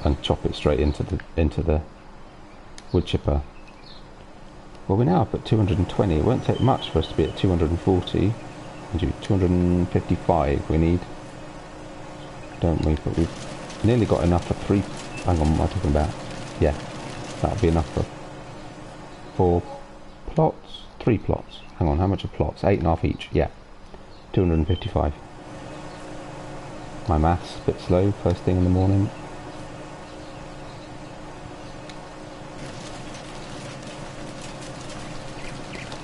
and chop it straight into the wood chipper. Well, we're now up at 220. It won't take much for us to be at 240. 255 we need, don't we? But we've nearly got enough for 3. Hang on, what am I talking about? Yeah, that'll be enough for 4 plots, 3 plots. Hang on, how much are plots? 8.5 each. Yeah, 255. My maths a bit slow first thing in the morning.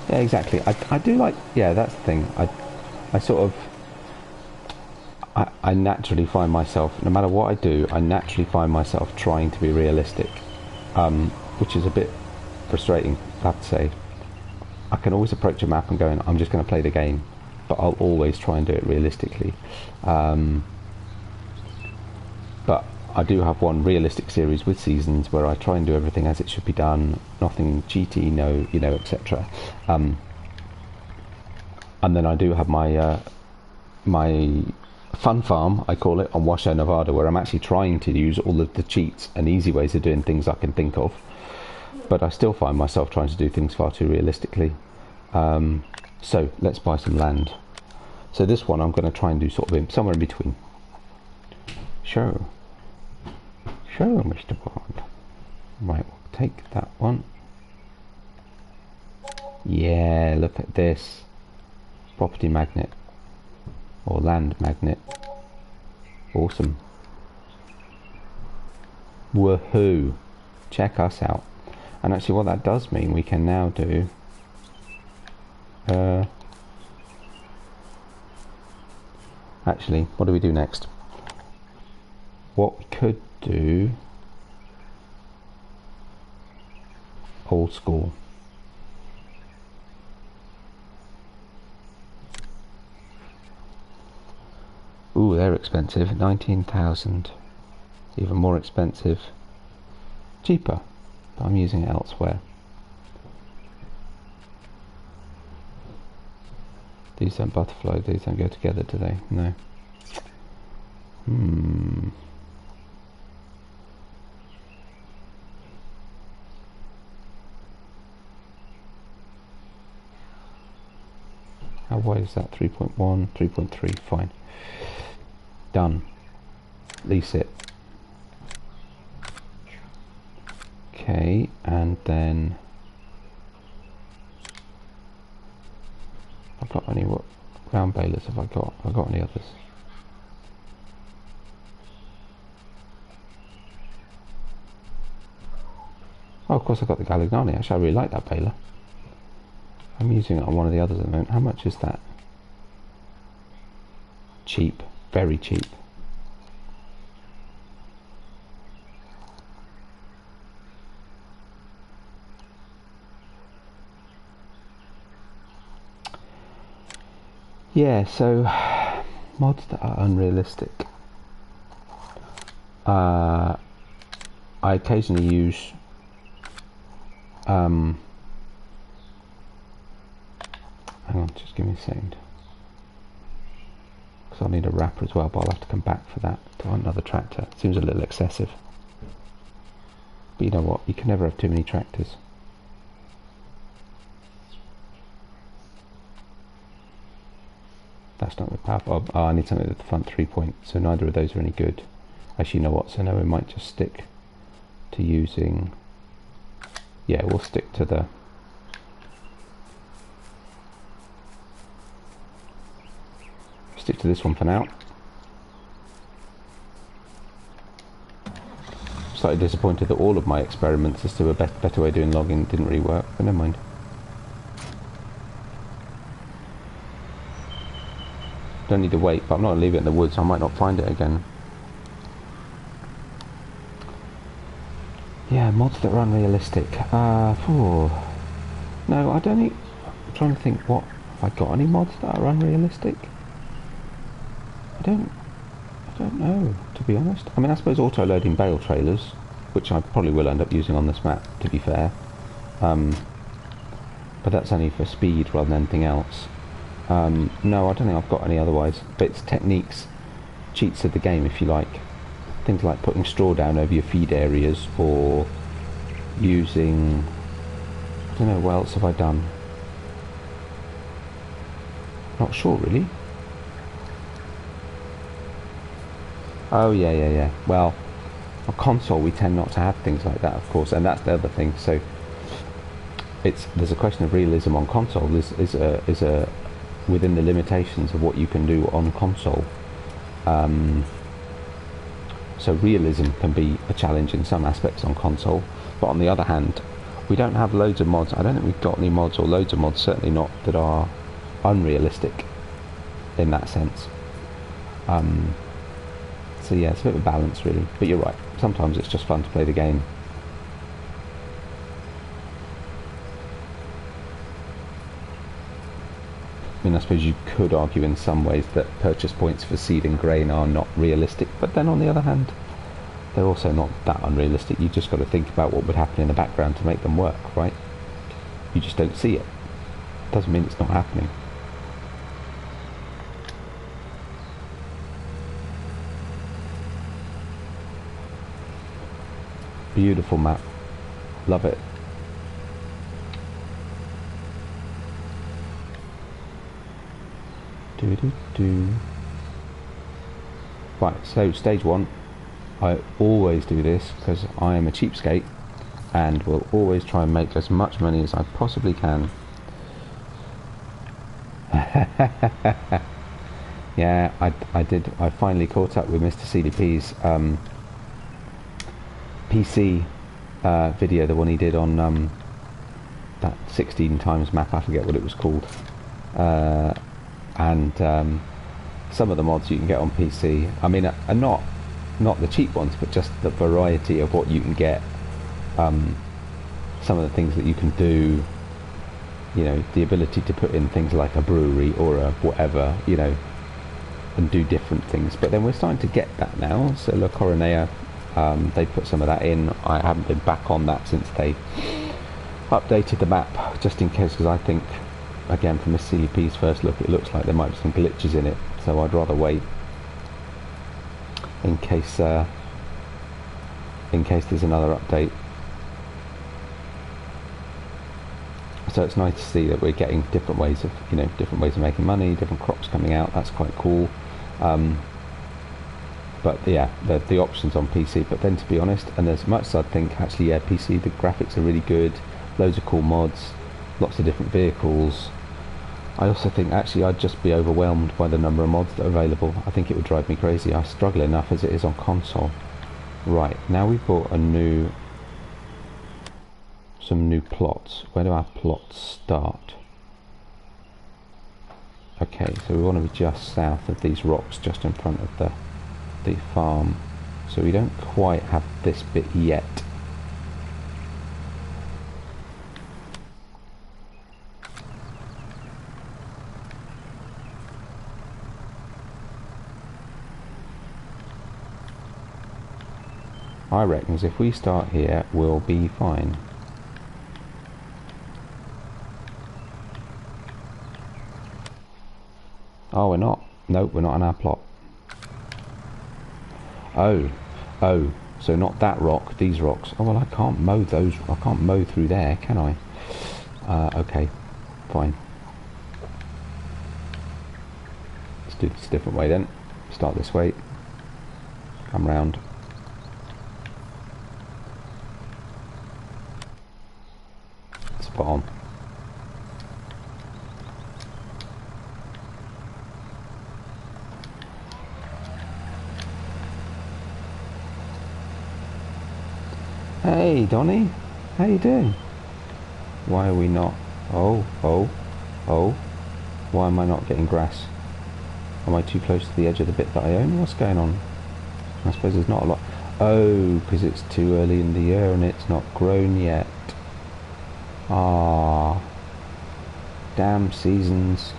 Yeah, exactly. I do like, yeah, that's the thing. I sort of, I naturally find myself, no matter what I do, I naturally find myself trying to be realistic, which is a bit frustrating, I have to say. I can always approach a map and go, I'm just going to play the game, but I'll always try and do it realistically. But I do have one realistic series with seasons where I try and do everything as it should be done, nothing cheaty, no, etc. And then I do have my my fun farm, I call it, on Washoe, Nevada, where I'm actually trying to use all of the cheats and easy ways of doing things I can think of, but I still find myself trying to do things far too realistically. So let's buy some land. So this one I'm going to try and do sort of somewhere in between. Sure, Mr. Bond. Right, we'll take that one. Yeah, look at this. Property magnet. Or land magnet. Awesome. Woohoo. Check us out. And actually what that does mean, we can now do... actually, what do we do next? What we could do... old school. Ooh, they're expensive. 19,000. Even more expensive. Cheaper. But I'm using it elsewhere. These don't butterfly. These don't go together, do they? No. How wide is that? 3.1, 3.3. Fine. Done. Lease it. Okay, and then I've got any, what ground balers have I got? Have I got any others? Oh, of course I've got the Gallignani. Actually, I really like that baler. I'm using it on one of the others at the moment. How much is that? Cheap. Very cheap. Yeah, so mods that are unrealistic. I occasionally use hang on, just give me a second, because I'll need a wrapper as well, but I'll have to come back for that. To another tractor seems a little excessive, but you know what, you can never have too many tractors. That's not the power bob. Oh, I need something with the front 3-point, so neither of those are any good. Actually, you know what, so no, we might just stick to using, yeah, we'll stick to the this one for now. Slightly disappointed that all of my experiments as to a better way of doing logging didn't really work, but never mind. Don't need to wait, but I'm not going to leave it in the woods, I might not find it again. Yeah, mods that are unrealistic. No, I don't need, I'm trying to think, what, have I got any mods that are unrealistic? I don't know, to be honest. I mean, I suppose auto-loading bale trailers, which I probably will end up using on this map, to be fair. But that's only for speed rather than anything else. No, I don't think I've got any otherwise. But it's techniques, cheats of the game, if you like. Things like putting straw down over your feed areas, or using, I don't know, what else have I done? Not sure, really. Oh, yeah. Well, on console we tend not to have things like that, of course, and that's the other thing. So there's a question of realism on console. Is a within the limitations of what you can do on console. So realism can be a challenge in some aspects on console, but on the other hand, we don't have loads of mods. I don't think we've got any mods, or loads of mods, certainly not, that are unrealistic in that sense. So yeah, it's a bit of a balance really, but you're right, sometimes it's just fun to play the game. I mean, I suppose you could argue in some ways that purchase points for seed and grain are not realistic, but then on the other hand, they're also not that unrealistic. You just got to think about what would happen in the background to make them work, right? You just don't see it. Doesn't mean it's not happening. Beautiful map, love it. Right, so stage 1, I always do this because I am a cheapskate and will always try and make as much money as I possibly can. Yeah, I finally caught up with Mr. CDP's PC video, the one he did on that 16 times map, I forget what it was called, and some of the mods you can get on PC, I mean, are not the cheap ones, but just the variety of what you can get, some of the things that you can do, you know, the ability to put in things like a brewery or a whatever, you know, and do different things. But then we're starting to get that now, so La Coronea, they put some of that in. I haven't been back on that since they updated the map, just in case, because I think, again, from the CDP's first look, it looks like there might be some glitches in it, so I'd rather wait in case there's another update. So it's nice to see that we're getting different ways of, you know, different ways of making money, different crops coming out. That's quite cool. But yeah, the options on PC. But then, to be honest, and as much as I think, actually, yeah, PC, the graphics are really good, loads of cool mods, lots of different vehicles. I also think, actually, I'd just be overwhelmed by the number of mods that are available. I think it would drive me crazy. I struggle enough as it is on console. Right, now we've bought some new plots. Where do our plots start? Okay, so we want to be just south of these rocks, just in front of the farm. So we don't quite have this bit yet. I reckons if we start here, we'll be fine. Oh, we're not. Nope, we're not on our plot. Oh, so not that rock, these rocks. Oh, well, I can't mow those. I can't mow through there, can I? Okay, fine. Let's do this a different way then. Start this way. Come round. Spot on. Hey Donny, how you doing? Why are we not? Oh. Why am I not getting grass? Am I too close to the edge of the bit that I own? What's going on? I suppose there's not a lot. Oh, because it's too early in the year and it's not grown yet. Ah, damn seasons.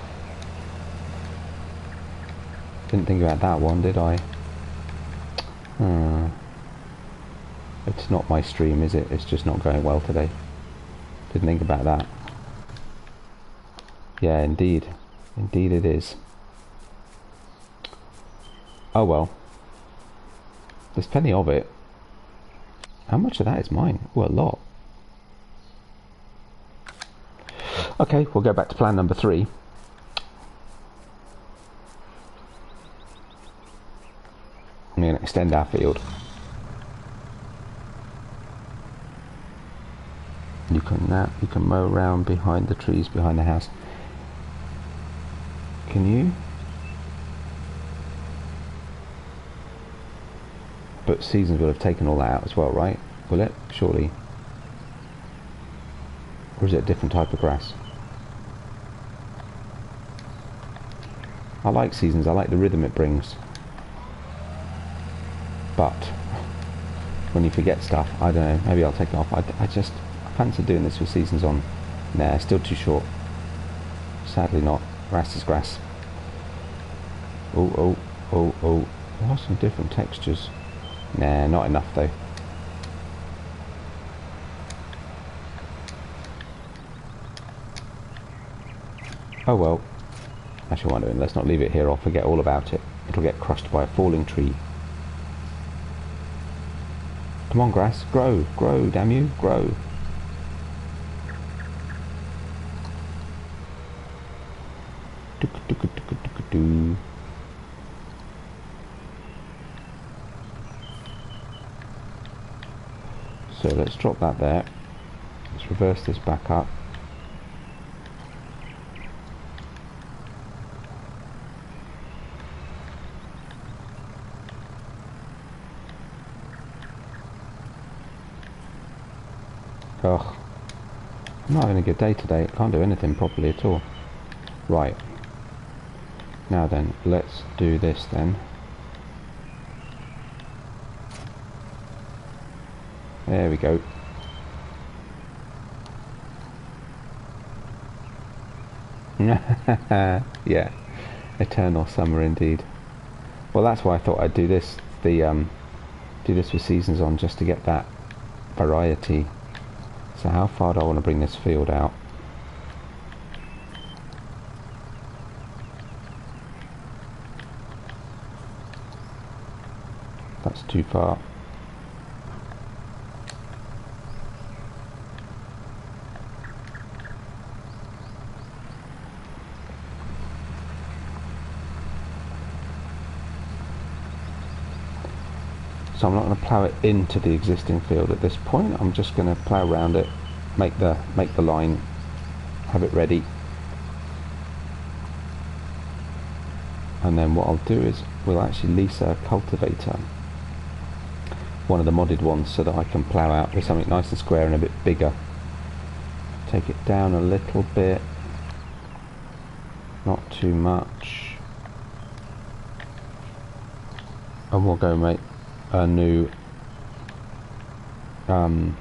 Didn't think about that one, did I? It's not my stream, is it? It's just not going well today. Didn't think about that. Yeah, indeed. Indeed it is. Oh well. There's plenty of it. How much of that is mine? Oh, a lot. Okay, we'll go back to plan number 3. I'm going to extend our field. You can mow around behind the trees behind the house. Can you? But seasons will have taken all that out as well, right? Will it? Surely. Or is it a different type of grass? I like seasons, I like the rhythm it brings. But when you forget stuff, I don't know, maybe I'll take it off. I fancy doing this with seasons on. Nah, still too short. Sadly not. Grass is grass. Oh. There are some different textures. Nah, not enough though. Oh well. Actually, what I'm doing, let's not leave it here. I'll forget all about it. It'll get crushed by a falling tree. Come on, grass. Grow, damn you, grow. So let's drop that there. Let's reverse this back up. Ugh. I'm not having a good day today. I can't do anything properly at all. Right. Now then, let's do this then. There we go. Yeah, eternal summer indeed. Well, that's why I thought I'd do this. Do this with seasons on, just to get that variety. So how far do I want to bring this field out? That's too far. So I'm not going to plough it into the existing field at this point. I'm just going to plough around it, make the line, have it ready. And then what I'll do is we'll actually lease a cultivator, one of the modded ones, so that I can plough out with something nice and square and a bit bigger. Take it down a little bit, not too much, and we'll go make a new and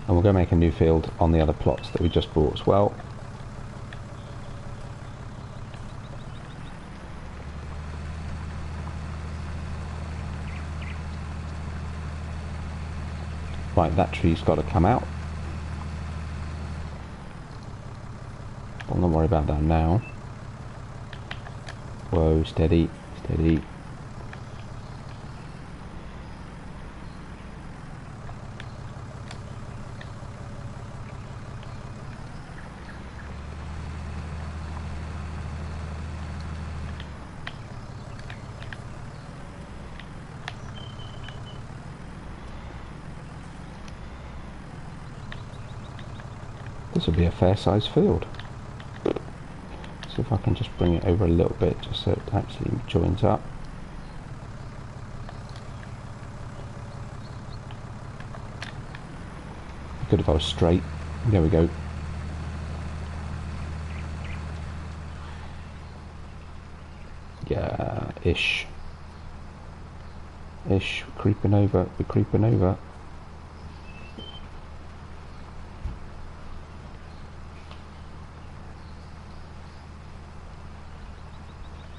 we'll go make a new field on the other plots that we just bought as well. Right, that tree's got to come out. I'll not worry about that now. Whoa, steady, steady. This will be a fair sized field. See if I can just bring it over a little bit just so it actually joins up. Good if I was straight. There we go. Yeah, ish. Ish, we're creeping over, we're creeping over.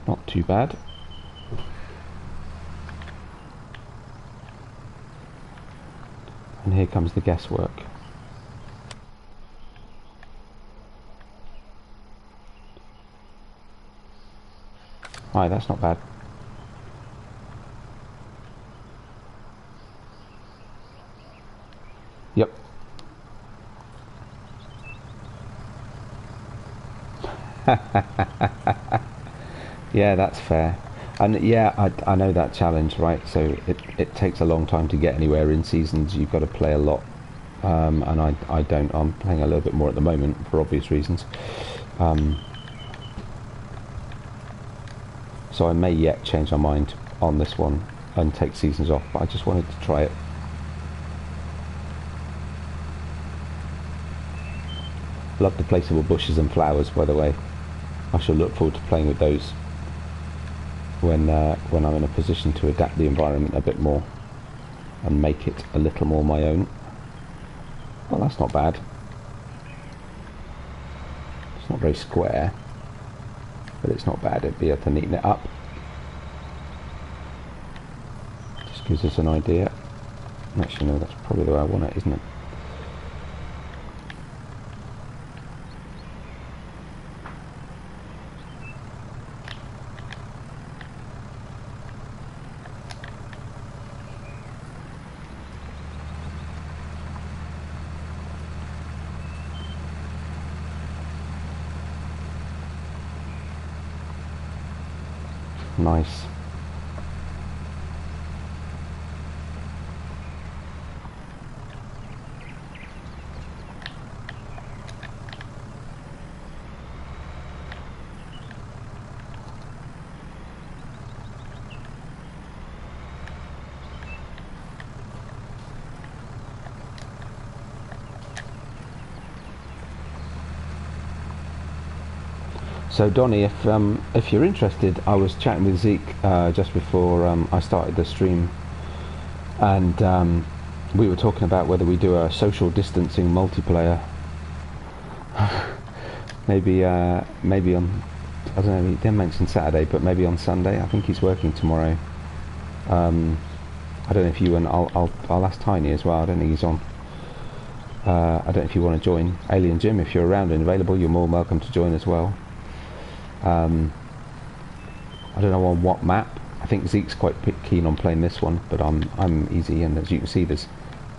Not too bad. And here comes the guesswork. Aye, that's not bad. Yep. Yeah, that's fair. And yeah, I know that challenge, right? So it takes a long time to get anywhere in seasons. You've got to play a lot. And I don't. I'm playing a little bit more at the moment for obvious reasons. So I may yet change my mind on this one and take seasons off, but I just wanted to try it. Love the placeable bushes and flowers, by the way. I shall look forward to playing with those when I'm in a position to adapt the environment a bit more and make it a little more my own. Well, that's not bad. It's not very square, but it's not bad. It'd be able to neaten it up. Just gives us an idea. Actually, no, that's probably the way I want it, isn't it? Nice. So Donnie, if you're interested, I was chatting with Zeke just before I started the stream, and we were talking about whether we do a social distancing multiplayer. maybe on, I don't know, he didn't mention Saturday, but maybe on Sunday. I think he's working tomorrow. I don't know if you and I'll ask Tiny as well. I don't think he's on. I don't know if you want to join. Alien Jim, if you're around and available, you're more welcome to join as well. I don't know on what map. I think Zeke's quite keen on playing this one, but I'm easy, and as you can see, there's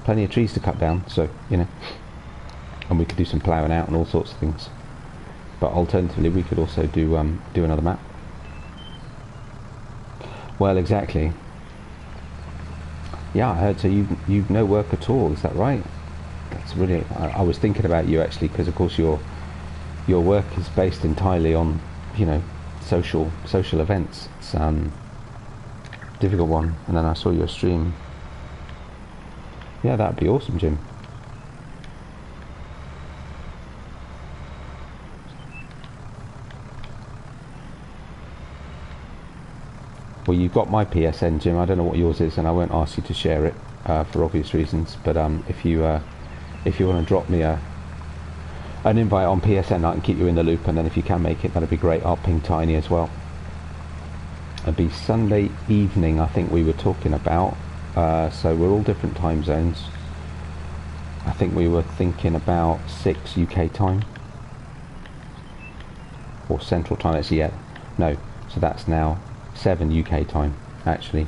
plenty of trees to cut down, so you know, and we could do some ploughing out and all sorts of things. But alternatively, we could also do another map. Well, exactly. Yeah, I heard. So you've no work at all. Is that right? That's really. I was thinking about you actually, because of course your work is based entirely on, you know, social events. It's difficult one. And then I saw your stream. Yeah, that'd be awesome, Jim. Well, you've got my PSN, Jim. I don't know what yours is, and I won't ask you to share it for obvious reasons. But if you want to drop me an invite on PSN, I can keep you in the loop, and then if you can make it, that'd be great. I'll ping Tiny as well. It'd be Sunday evening, I think we were talking about. So we're all different time zones. I think we were thinking about 6 UK time. Or Central Time, actually, yeah. No, so that's now 7 UK time, actually,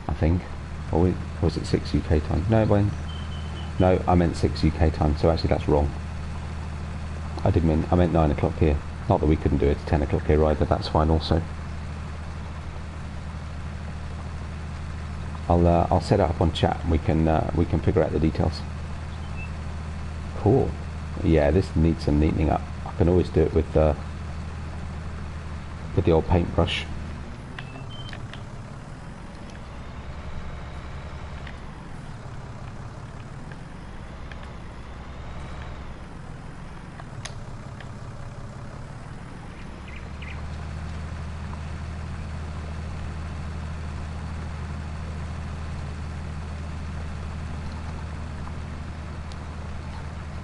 I think. Or was it 6 UK time? No, I meant 6 UK time, so actually that's wrong. I meant 9 o'clock here. Not that we couldn't do it at 10 o'clock here either, that's fine also. I'll set it up on chat and we can figure out the details. Cool. Yeah, this needs some neatening up. I can always do it with the old paintbrush.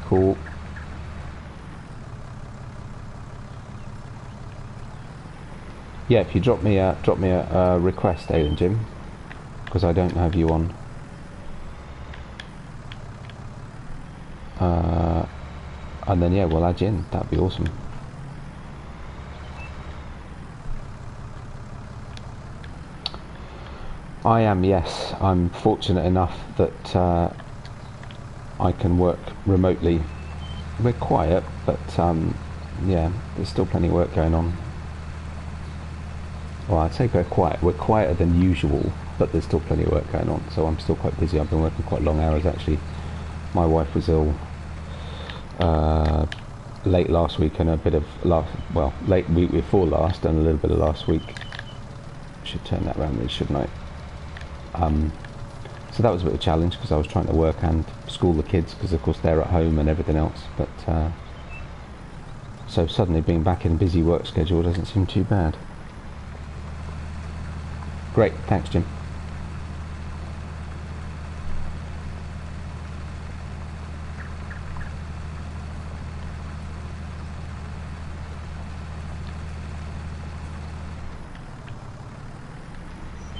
Cool. Yeah, if you drop me a request, Aiden Jim, because I don't have you on. And then yeah, we'll add you in. That'd be awesome. I am, yes. I'm fortunate enough that I can work remotely. We're quiet, but yeah, there's still plenty of work going on. Well, I'd say we're quiet. We're quieter than usual, but there's still plenty of work going on. So I'm still quite busy. I've been working quite long hours actually. My wife was ill late last week and a bit of late week before last and a little bit of last week. Should turn that around really, shouldn't I? So that was a bit of a challenge because I was trying to work and school the kids because of course they're at home and everything else. But so suddenly being back in a busy work schedule doesn't seem too bad. Great, thanks Jim.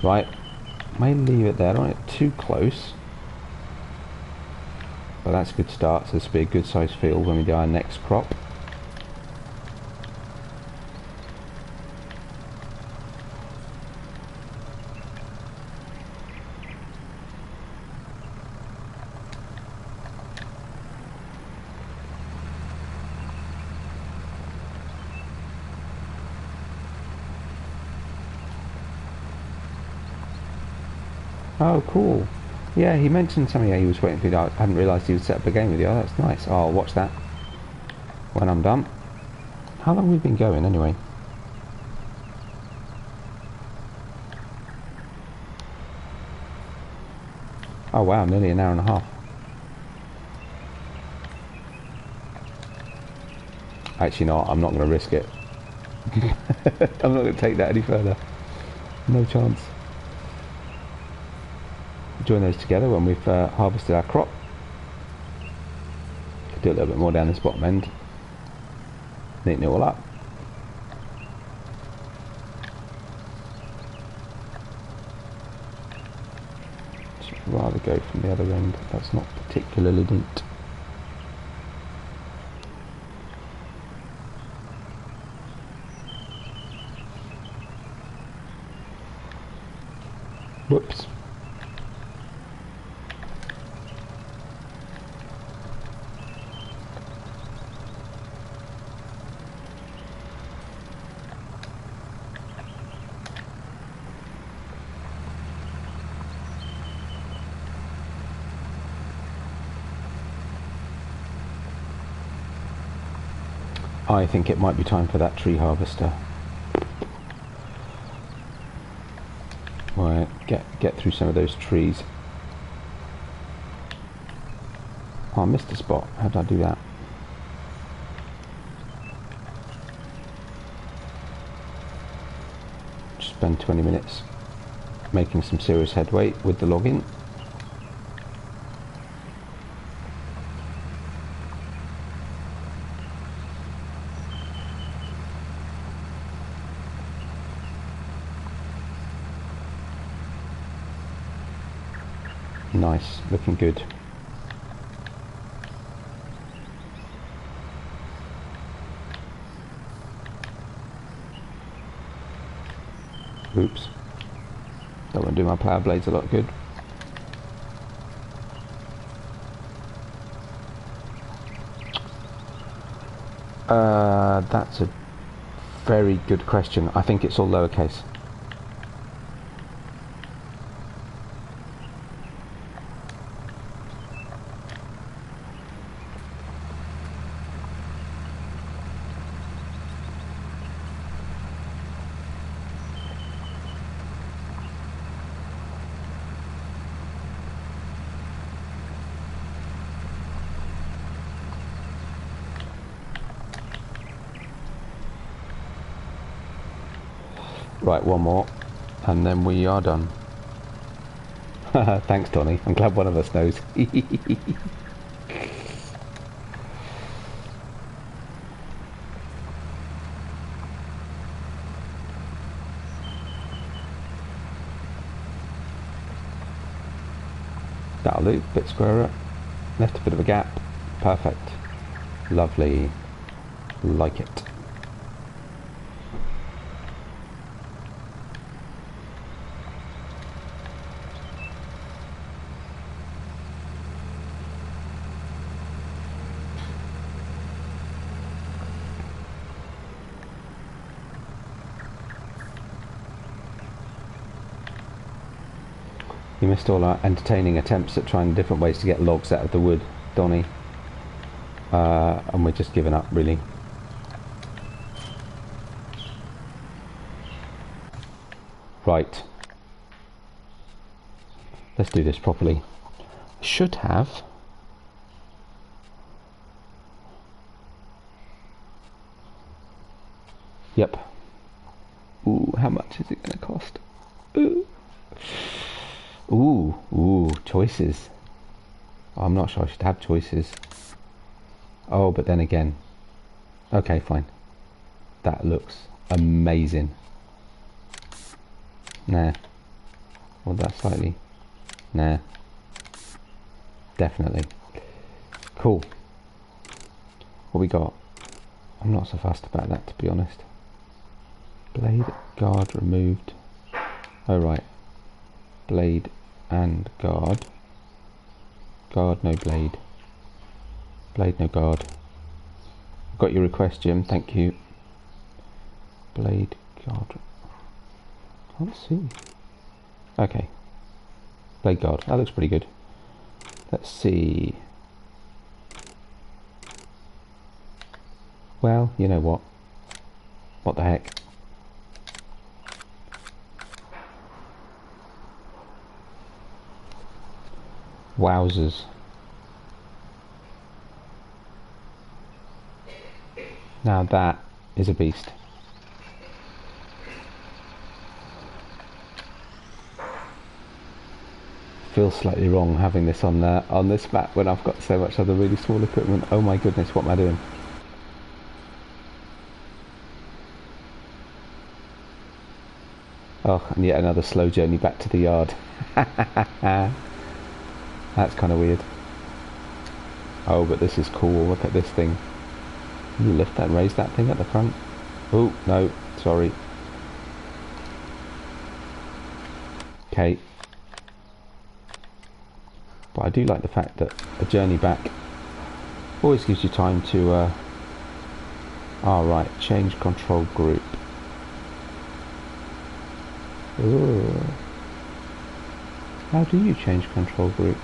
Right, may leave it there, not too close. But that's a good start, so this will be a good sized field when we do our next crop. Oh, cool. Yeah, he mentioned something. He was waiting for you. I hadn't realised he would set up a game with you. Oh, that's nice. Oh, I'll watch that when I'm done. How long have we been going anyway? Oh wow, nearly an hour and a half. Actually not, I'm not going to risk it. I'm not going to take that any further. No chance. Join those together when we've harvested our crop. Could do a little bit more down this bottom end. Neaten it all up. Just rather go from the other end. That's not particularly neat. Whoops. I think it might be time for that tree harvester. Right, get through some of those trees. Oh, I missed a spot. How did I do that? Just spend 20 minutes making some serious headway with the logging. Nice, looking good. Oops. Don't want to do my plough blades a lot good. That's a very good question. I think it's all lowercase. Right, one more, and then we are done. Thanks, Donny. I'm glad one of us knows. That'll do. Bit squarer. Left a bit of a gap. Perfect. Lovely. Like it. You missed all our entertaining attempts at trying different ways to get logs out of the wood, Donny. And we're just giving up, really. Right. Let's do this properly. Should have... Yep. Ooh, how much is it going to cost? Ooh. Ooh, choices. I'm not sure I should have choices. Oh, but then again. Okay, fine. That looks amazing. Nah. Well, that's slightly... Nah. Definitely. Cool. What we got? I'm not so fast about that, to be honest. Blade guard removed. Oh, right. Blade and guard. Guard, no blade. Blade, no guard. Got your request, Jim. Thank you. Blade, guard. Can't see. Okay. Blade guard. That looks pretty good. Let's see. Well, you know what? What the heck? Wowzers. Now that is a beast. Feels slightly wrong having this on this map when I've got so much other really small equipment. Oh my goodness, what am I doing? Oh, and yet another slow journey back to the yard. That's kind of weird. Oh, but this is cool. Look at this thing. Can you lift that and raise that thing at the front? Oh, no. Sorry. Okay. But I do like the fact that a journey back always gives you time to... right. Change control group. Ooh. How do you change control group?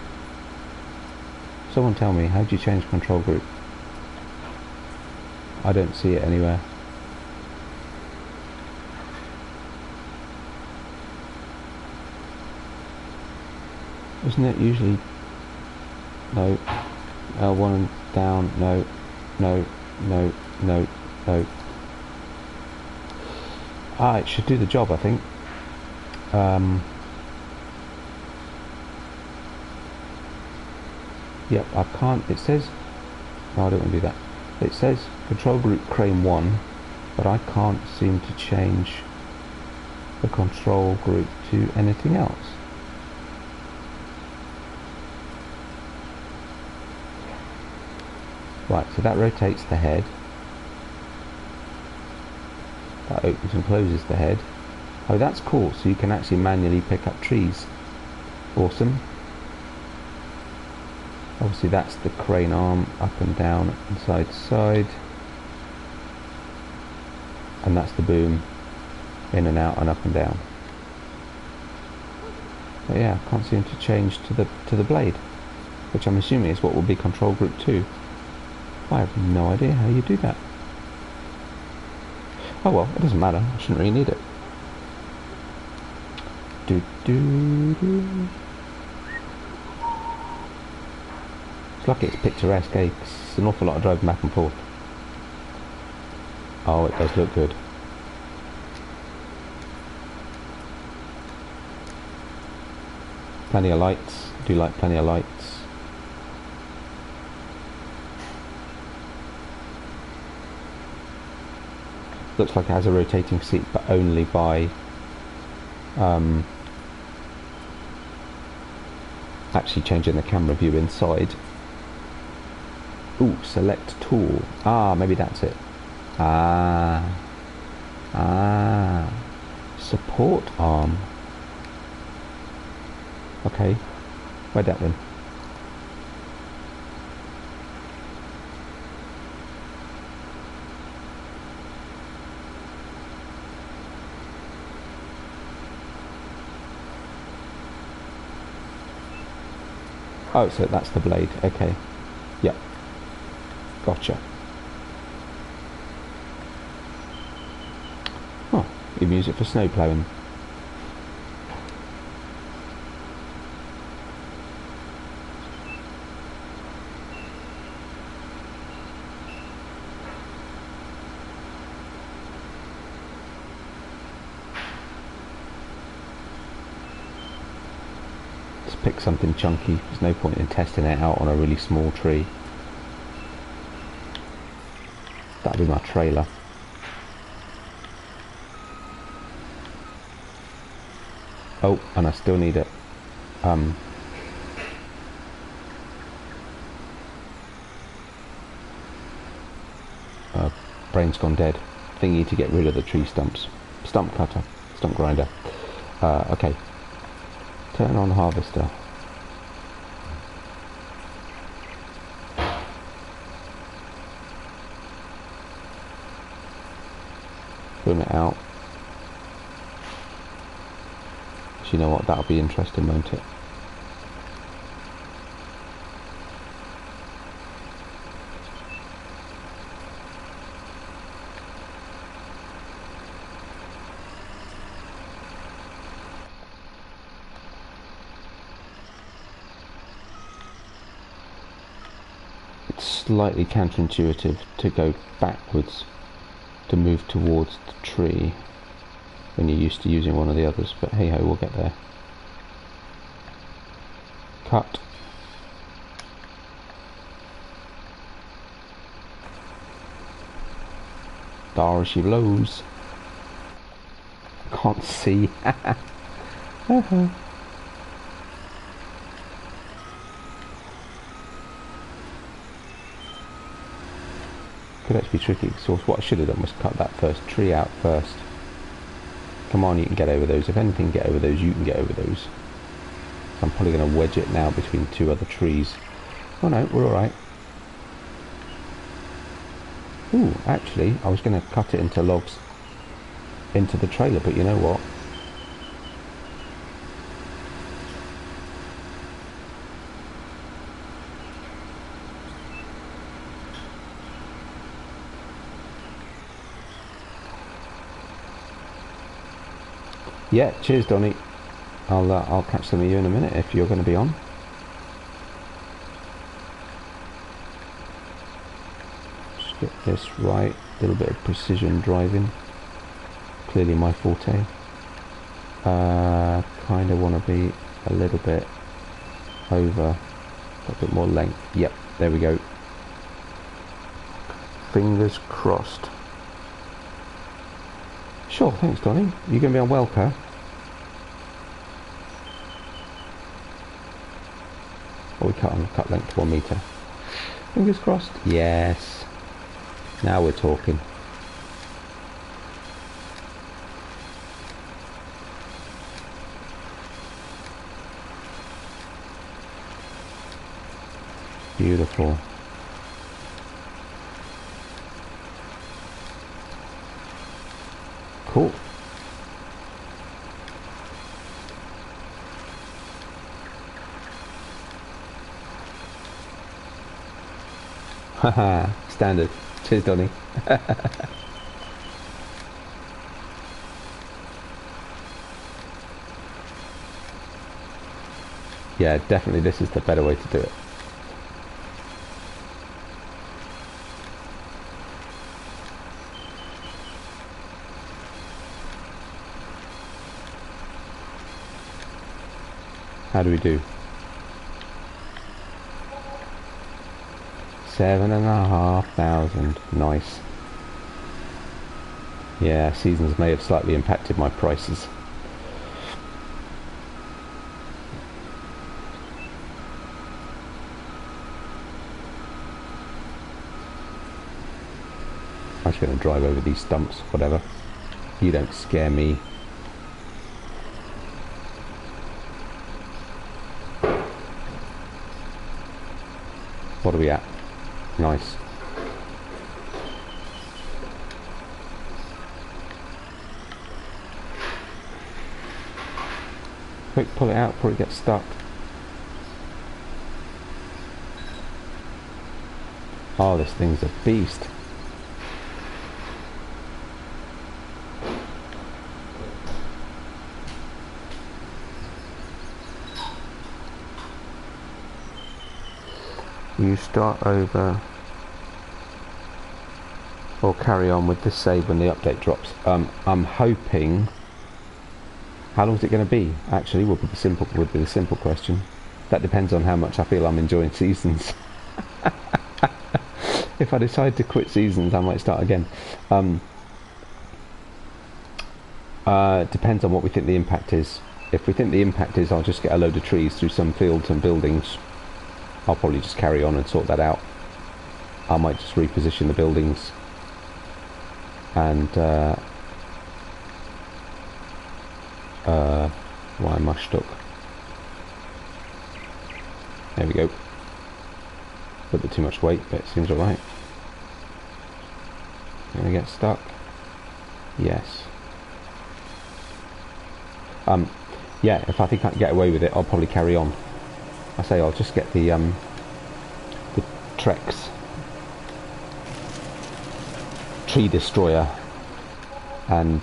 Someone tell me, how do you change control group? I don't see it anywhere. Isn't it usually... No. L1 and down. No. No. No. No. No. Ah, it should do the job, I think. Yep, I can't... It says... No, I don't want to do that. It says control group crane 1, but I can't seem to change the control group to anything else. Right, so that rotates the head. That opens and closes the head. Oh, that's cool. So you can actually manually pick up trees. Awesome. Obviously that's the crane arm, up and down and side to side. And that's the boom, in and out and up and down. But yeah, I can't seem to change to the blade, which I'm assuming is what will be control group 2. I have no idea how you do that. Oh well, it doesn't matter. I shouldn't really need it. Do do do. It's lucky it's picturesque, eh? 'Cause it's an awful lot of driving back and forth. Oh, it does look good. Plenty of lights. Do like plenty of lights. Looks like it has a rotating seat, but only by actually changing the camera view inside. Ooh, select tool. Ah, maybe that's it. Ah. Support arm. Okay. Where'd that then? Oh, so that's the blade. Okay. Yep. Gotcha. Oh, you can use it for snow ploughing. Pick something chunky. There's no point in testing it out on a really small tree. That'll be my trailer. Oh, and I still need it. Brain's gone dead. Thingy to get rid of the tree stumps. Stump cutter. Stump grinder. Okay. Turn on harvester. Boom it out. So you know what, that'll be interesting, won't it? Slightly counterintuitive to go backwards to move towards the tree when you're used to using one of the others, but hey ho, we'll get there. Cut. There she blows. Can't see. Could actually be tricky, so what I should have done was cut that first tree out first. Come on, you can get over those. If anything, get over those, you can get over those. So I'm probably going to wedge it now between two other trees. Oh no, we're alright. Ooh, actually, I was going to cut it into logs into the trailer, but you know what? Yeah, cheers Donny. I'll catch some of you in a minute if you're going to be on. Just get this right. A little bit of precision driving. Clearly my forte. Kind of want to be a little bit over. A bit more length. Yep, there we go. Fingers crossed. Sure, thanks Donny. You going to be on Welker? Or we cut length 1 metre. Fingers crossed. Yes. Now we're talking. Beautiful. Cool. Haha, standard. Cheers, Donny. Yeah, definitely this is the better way to do it. How do we do? 7,500. Nice. Yeah, seasons may have slightly impacted my prices. I'm just going to drive over these stumps, whatever. You don't scare me. What are we at? Nice. Quick, pull it out before it gets stuck. Oh, this thing's a beast. You start over or carry on with this save when the update drops. I'm hoping. How long is it going to be? Actually, would be the simple question. That depends on how much I feel I'm enjoying seasons. If I decide to quit seasons, I might start again. Depends on what we think the impact is. If we think the impact is I'll just get a load of trees through some fields and buildings, I'll probably just carry on and sort that out. I might just reposition the buildings and why am I stuck? There we go. A little bit too much weight, but it seems alright. Gonna get stuck? Yes. Yeah, if I think I can get away with it, I'll probably carry on. I say I'll just get the Trex tree destroyer and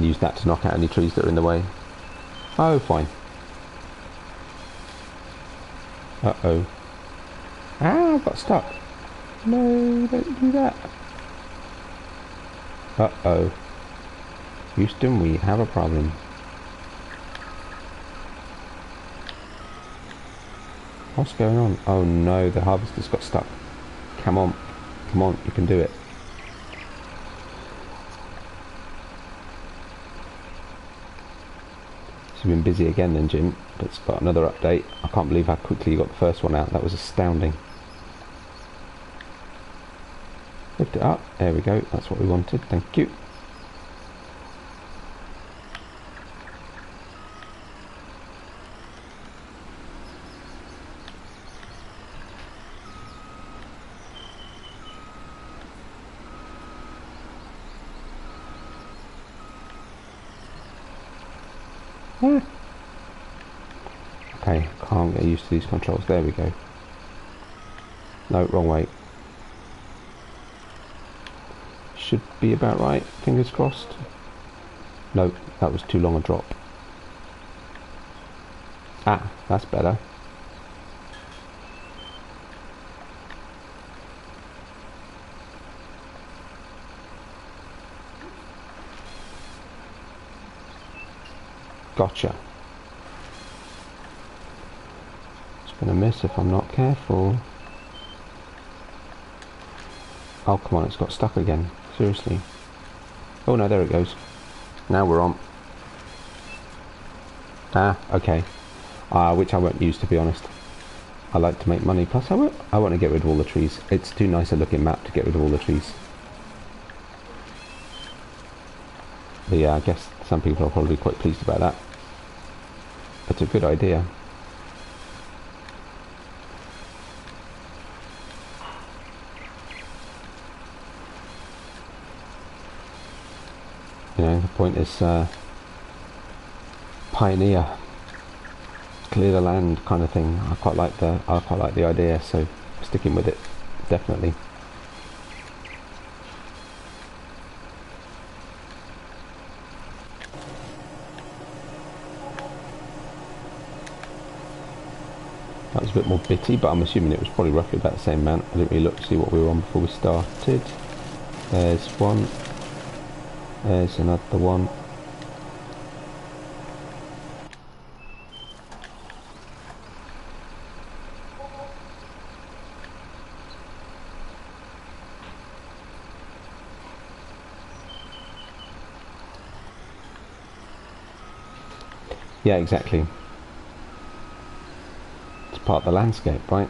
use that to knock out any trees that are in the way. Oh, fine. Uh-oh. Ah, I got stuck. No, don't do that. Uh-oh. Houston, we have a problem. What's going on? Oh no, the harvester's got stuck. Come on. Come on, you can do it. It's been busy again then, Jim. Let's got another update. I can't believe how quickly you got the first one out. That was astounding. Lift it up. There we go. That's what we wanted. Thank you. Okay, can't get used to these controls. There we go. No, wrong way. Should be about right. Fingers crossed. No, that was too long a drop. Ah, that's better. Gotcha. It's gonna miss if I'm not careful. Oh, come on, it's got stuck again. Seriously. Oh no, there it goes. Now we're on. Ah, okay. Which I won't use, to be honest. I like to make money. Plus, I want to get rid of all the trees. It's too nice a looking map to get rid of all the trees. But yeah, I guess some people are probably quite pleased about that. It's a good idea. You know, the point is pioneer, clear the land kind of thing. I quite like the idea, so sticking with it, definitely. That was a bit more bitty, but I'm assuming it was probably roughly about the same amount. I didn't really look to see what we were on before we started. There's one. There's another one. Yeah, exactly. It's part of the landscape, right?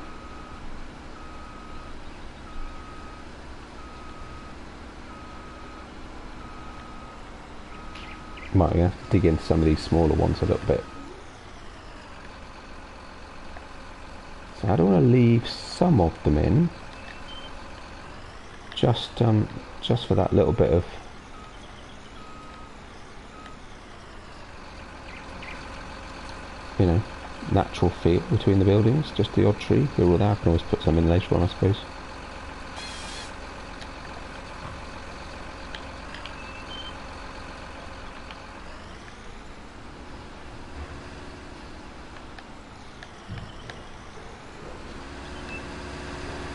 Might have to dig into some of these smaller ones a little bit. So I don't want to leave some of them in, just for that little bit of natural feel between the buildings. Just the odd tree here or there. I can always put some in later on, I suppose.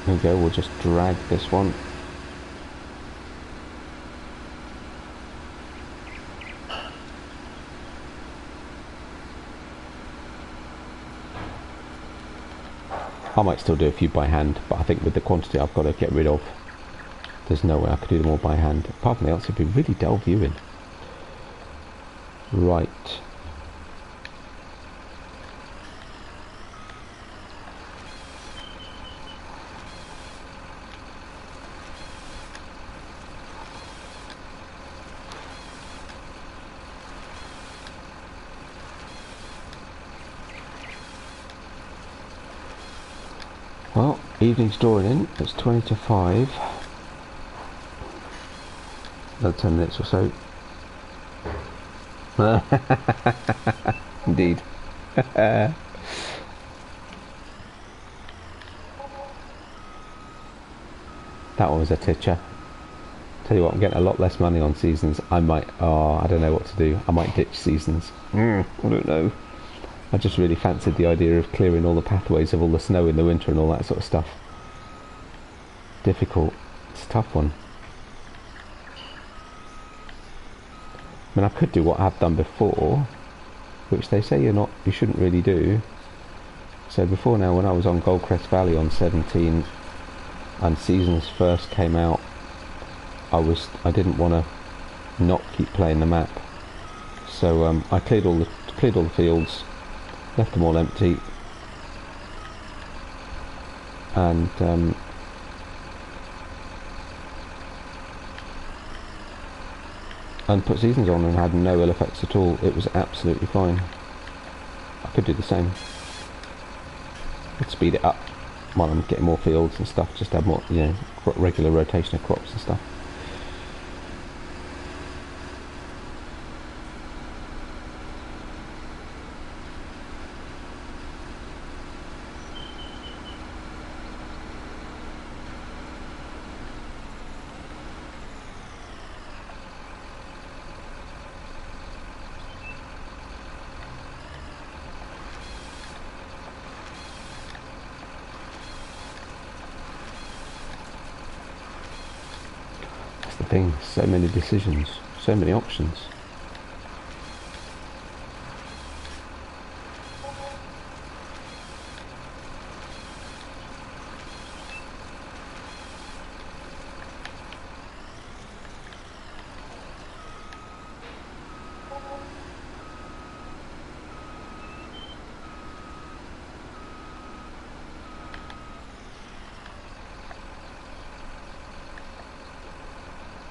There we go, we'll just drag this one. I might still do a few by hand, but I think with the quantity I've got to get rid of, there's no way I could do them all by hand. Apart from that, it'd be really dull viewing. Right. Well, evening's drawing in. It's 20 to 5. Another 10 minutes or so. Indeed. That one was a titcher. Tell you what, I'm getting a lot less money on seasons. I might, I don't know what to do. I might ditch seasons. I don't know. I just really fancied the idea of clearing all the pathways of all the snow in the winter and all that sort of stuff. Difficult. It's a tough one. I mean, I could do what I've done before, which they say you shouldn't really do. So before now, when I was on Goldcrest Valley on 17 and seasons first came out, I didn't want to not keep playing the map. So I cleared all the fields, left them all empty, and put seasons on and had no ill effects at all. It was absolutely fine. I could do the same. I'd speed it up while I'm getting more fields and stuff, just have more, regular rotation of crops and stuff. Thing, so many decisions, so many options.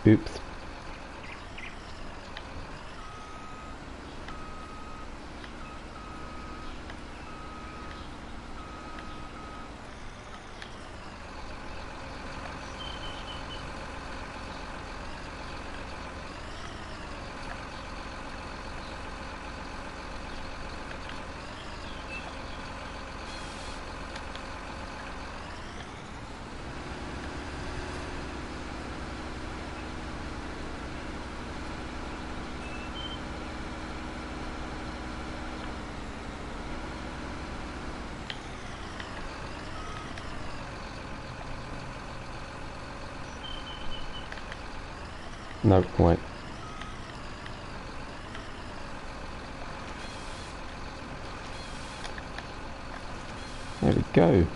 Oops. No, wait. There we go.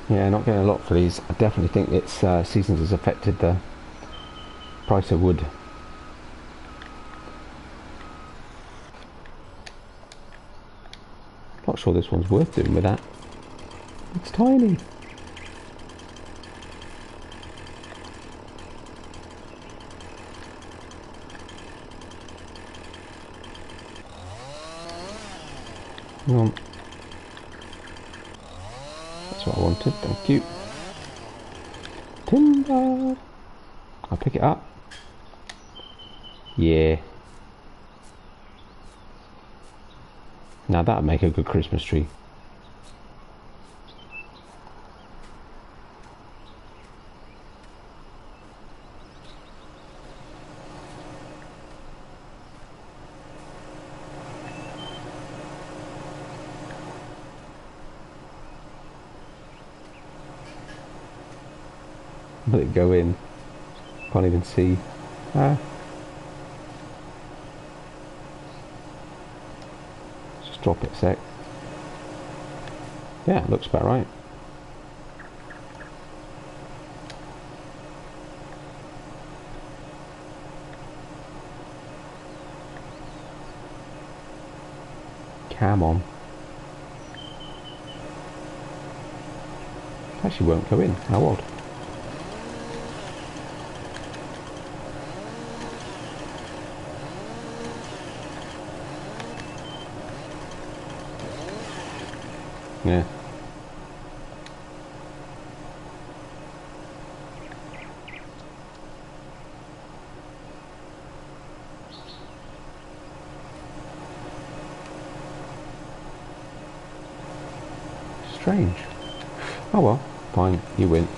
Yeah, not getting a lot for these. I definitely think it's seasons has affected the price of wood. Not sure this one's worth doing with that. It's tiny. Hang on. That's what I wanted, thank you. Timber! I'll pick it up. Yeah. Now that'd make a good Christmas tree. Let it go in. Can't even see. Ah. Just drop it a sec. Yeah, it looks about right. Come on. Actually won't go in. How odd. Yeah. Strange. Oh well, fine, you win.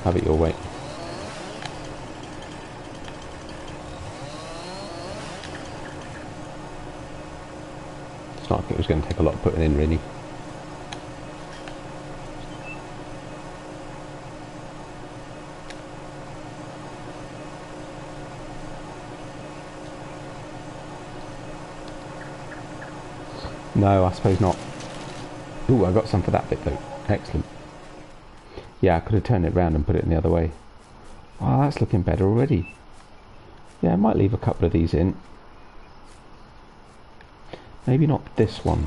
Have it your way. It's not like it was going to take a lot of putting in, really. No, I suppose not. Ooh, I got some for that bit though. Excellent. Yeah, I could have turned it round and put it in the other way. Oh, that's looking better already. Yeah, I might leave a couple of these in. Maybe not this one.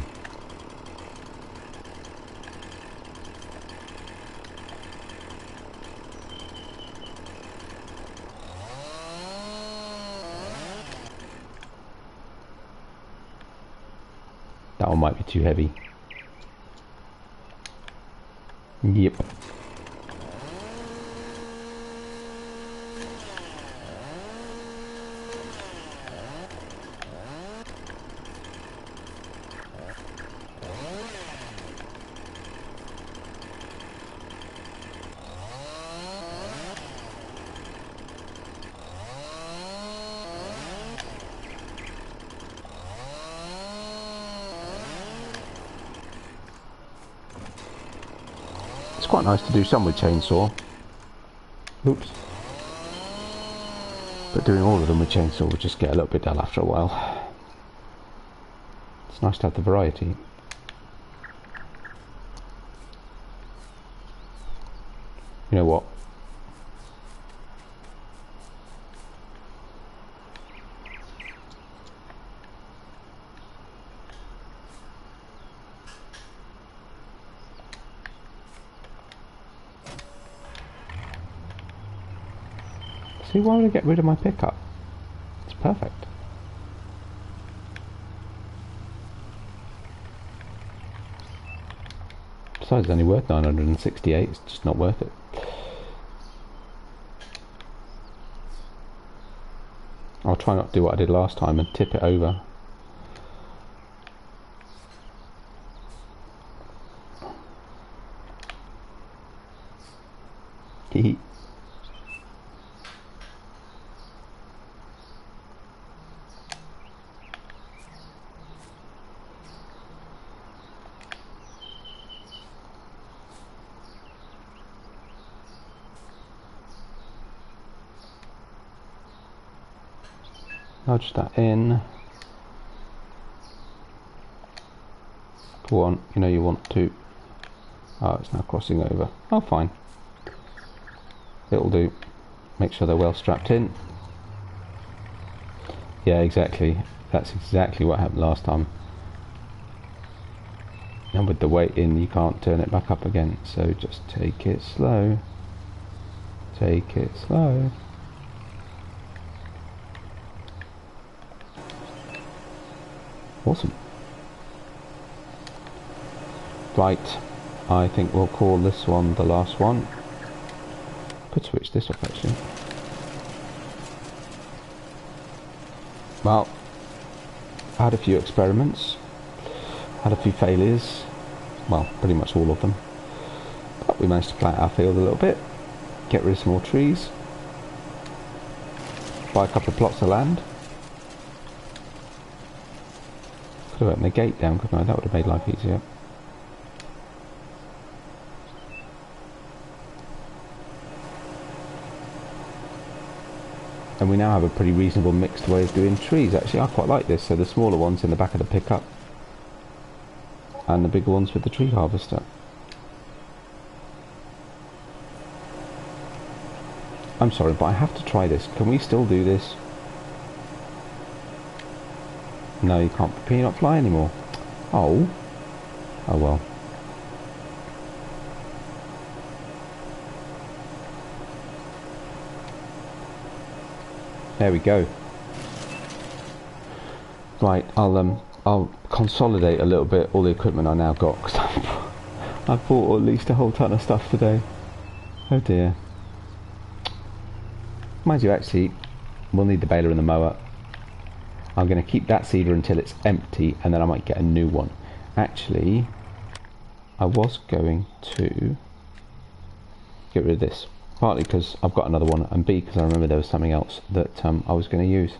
That one might be too heavy. Yep. It's quite nice to do some with chainsaw. Oops. But doing all of them with chainsaw would just get a little bit dull after a while. It's nice to have the variety. You know what? See, why would I get rid of my pickup? It's perfect. Besides, it's only worth 968. It's just not worth it. I'll try not to do what I did last time and tip it over. Nudge that in. Go on, you know you want to. Oh, it's now crossing over. Oh, fine. It'll do. Make sure they're well strapped in. Yeah, exactly. That's exactly what happened last time. And with the weight in, you can't turn it back up again. So just take it slow. Take it slow. Awesome. Right, I think we'll call this one the last one. Could switch this off actually. Well, I had a few experiments, had a few failures, well, pretty much all of them. But we managed to plant our field a little bit, get rid of some more trees, buy a couple of plots of land. Could have opened the gate down, couldn't I? That would have made life easier. And we now have a pretty reasonable mixed way of doing trees. Actually, I quite like this. So the smaller ones in the back of the pickup, and the bigger ones with the tree harvester. I'm sorry, but I have to try this. Can we still do this? No, you can't. Can you not fly anymore? Oh. Oh well. There we go. Right, I'll consolidate a little bit all the equipment I now got, because I've bought at least a whole ton of stuff today. Oh dear. Mind you, actually, we'll need the baler and the mower. I'm going to keep that seeder until it's empty, and then I might get a new one. Actually, I was going to get rid of this. Partly because I've got another one, and B because I remember there was something else that I was going to use.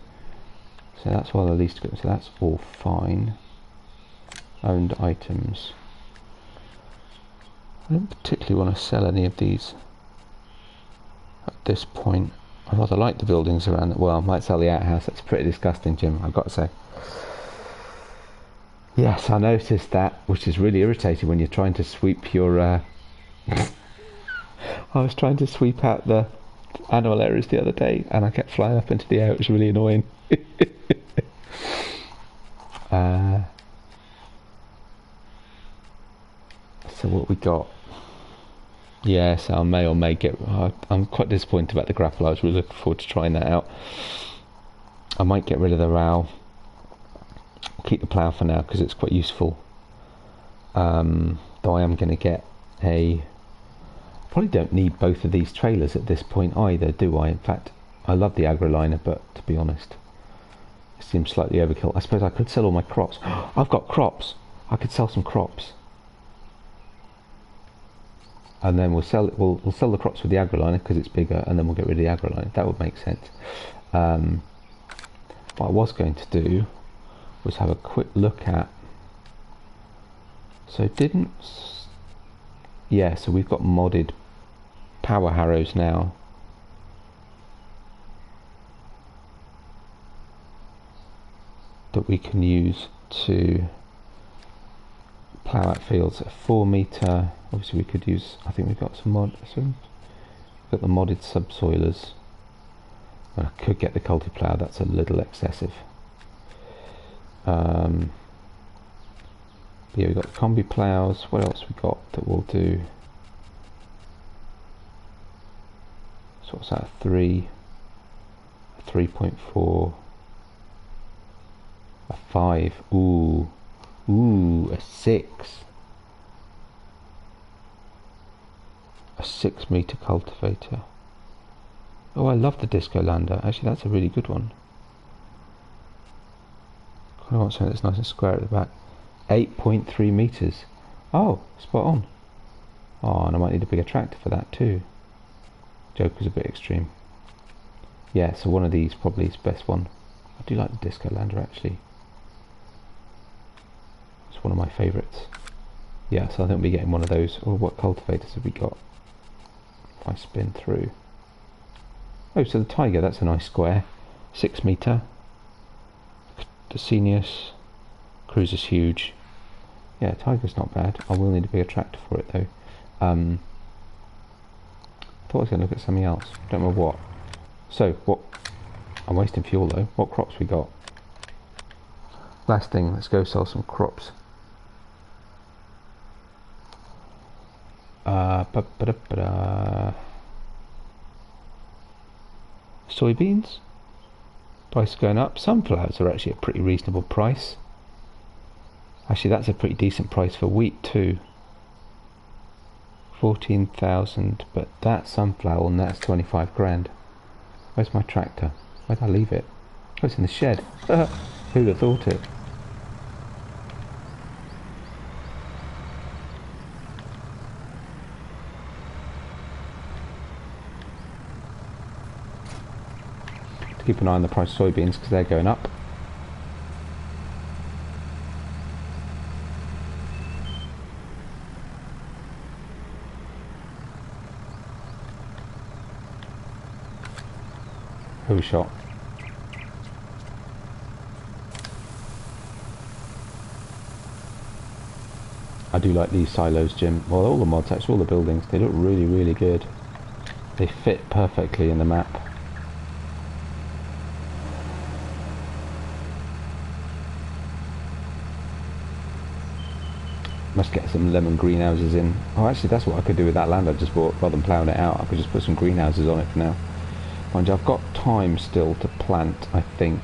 So that's why the least good. So that's all fine. Owned items. I don't particularly want to sell any of these at this point. I rather like the buildings around it. Well, I might sell the outhouse. That's pretty disgusting, Jim, I've got to say. Yes, I noticed that, which is really irritating when you're trying to sweep your... I was trying to sweep out the animal areas the other day, and I kept flying up into the air. It was really annoying. So what we got? Yes, I may or may get... I'm quite disappointed about the grapple. I was really looking forward to trying that out. I might get rid of the row. Keep the plough for now because it's quite useful. Though I am going to get a... Probably don't need both of these trailers at this point either, do I? In fact, I love the agroliner, but to be honest, it seems slightly overkill. I suppose I could sell all my crops. I've got crops. I could sell some crops. And then we'll sell the crops with the agroliner because it's bigger, and then we'll get rid of the agroliner. That would make sense. What I was going to do was have a quick look at... So yeah, so we've got modded power harrows now. That we can use to plough out fields at 4 metre. Obviously we could use, I think we've got we've got the modded subsoilers. Well, I could get the culti-plough, that's a little excessive. Yeah, we've got the combi ploughs. What else we got that will do? So what's that? 3, a 3.4, a 5. Ooh, a 6. A 6 metre cultivator. Oh, I love the Disco Lander. Actually, that's a really good one. I want something that's nice and square at the back. 8.3 metres. Oh, spot on. Oh, and I might need a bigger tractor for that too. Joker's a bit extreme. Yeah, so one of these probably is the best one. I do like the Disco Lander actually. It's one of my favourites. Yeah, so I think we'll be getting one of those. Or what cultivators have we got? If I spin through. Oh, so the Tiger, that's a nice square. 6 metre. Decenius. Cruiser's huge. Yeah, Tiger's not bad. I will need a bigger tractor for it though. I thought I was going to look at something else. Don't know what. So, what... I'm wasting fuel though. What crops we got? Last thing, let's go sell some crops. Soybeans? Price going up. Sunflowers are actually a pretty reasonable price. Actually, that's a pretty decent price for wheat too. 14,000, but that's sunflower and that's 25 grand. Where's my tractor? Where'd I leave it? Oh, it's in the shed. Who'd have thought it? Keep an eye on the price of soybeans because they're going up. Who shot? I do like these silos, Jim. Well, all the mods, actually all the buildings, they look really, really good. They fit perfectly in the map. Must get some lemon greenhouses in. Oh, actually, that's what I could do with that land I just bought. Rather than ploughing it out, I could just put some greenhouses on it for now. Mind you, I've got time still to plant, I think.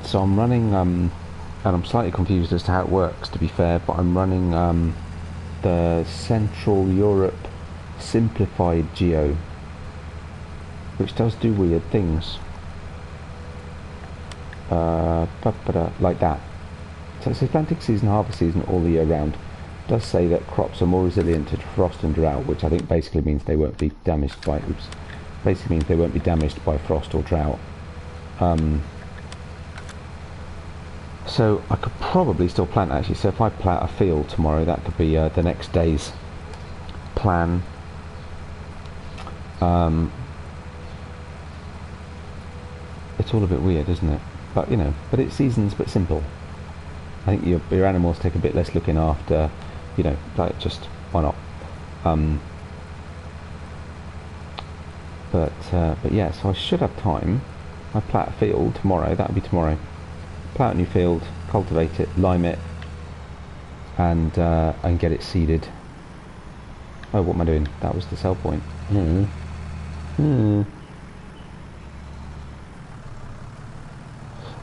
So I'm running, and I'm slightly confused as to how it works, to be fair, but I'm running the Central Europe Simplified Geo, which does do weird things. Like that. So it says planting season, harvest season all the year round. It does say that crops are more resilient to frost and drought, which I think basically means they won't be damaged by frost or drought. So I could probably still plant actually. So if I plant a field tomorrow, that could be the next day's plan. It's all a bit weird, isn't it? But you know, but it's seasons but simple. I think your animals take a bit less looking after, you know, like just why not? But yeah, so I should have time. I plant a field tomorrow. That'll be tomorrow. Plant a new field, cultivate it, lime it, and get it seeded. Oh, what am I doing? That was the sell point.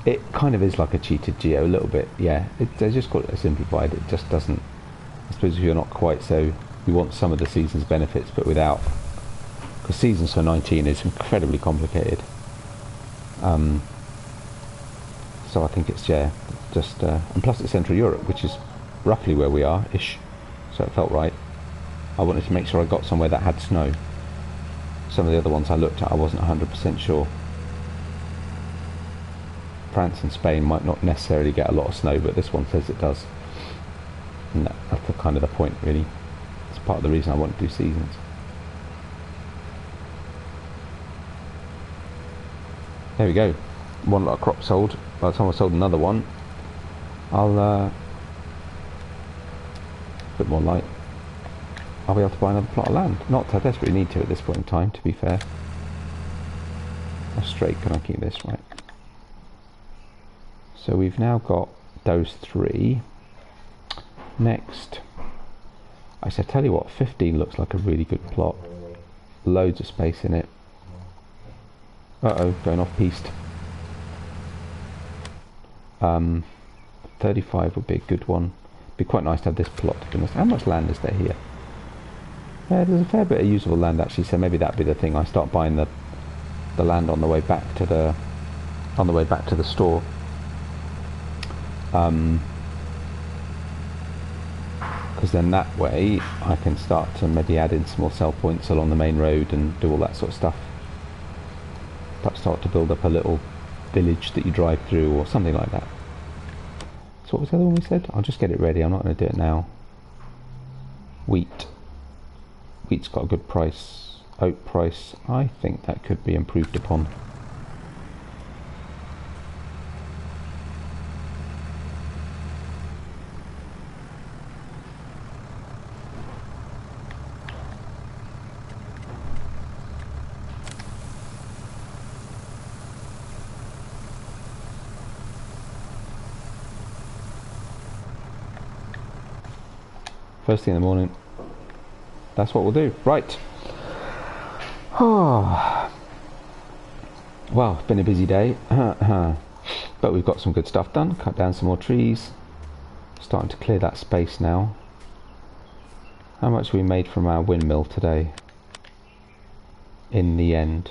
It kind of is like a cheated geo a little bit, yeah. They just call it a simplified. It just doesn't. I suppose if you're not quite so, you want some of the season's benefits, but without. Because seasons for 19 is incredibly complicated. So I think it's just and plus it's Central Europe, which is roughly where we are ish. So it felt right. I wanted to make sure I got somewhere that had snow. Some of the other ones I looked at, I wasn't 100% sure. France and Spain might not necessarily get a lot of snow, but this one says it does. And that's the kind of the point, really. It's part of the reason I want to do seasons. There we go. One lot of crop sold. By the time I sold another one, I'll bit more light. I'll be able to buy another plot of land. Not that I desperately need to at this point in time, to be fair. How straight can I keep this? Right. So we've now got those three. Next, I said, tell you what, 15 looks like a really good plot. Loads of space in it. Uh-oh, going off piste. 35 would be a good one. Be quite nice to have this plot, to be honest. How much land is there here? There's a fair bit of usable land actually, so maybe that'd be the thing. I start buying the land on the way back to the store. because then that way I can start to maybe add in some more sell points along the main road and do all that sort of stuff. Perhaps start to build up a little village that you drive through or something like that. So what was the other one we said? I'll just get it ready, I'm not going to do it now. Wheat. Wheat's got a good price. Oat price, I think that could be improved upon. First thing in the morning. That's what we'll do. Right. Oh. Well, it's been a busy day. But we've got some good stuff done. Cut down some more trees. Starting to clear that space now. How much we made from our windmill today? In the end.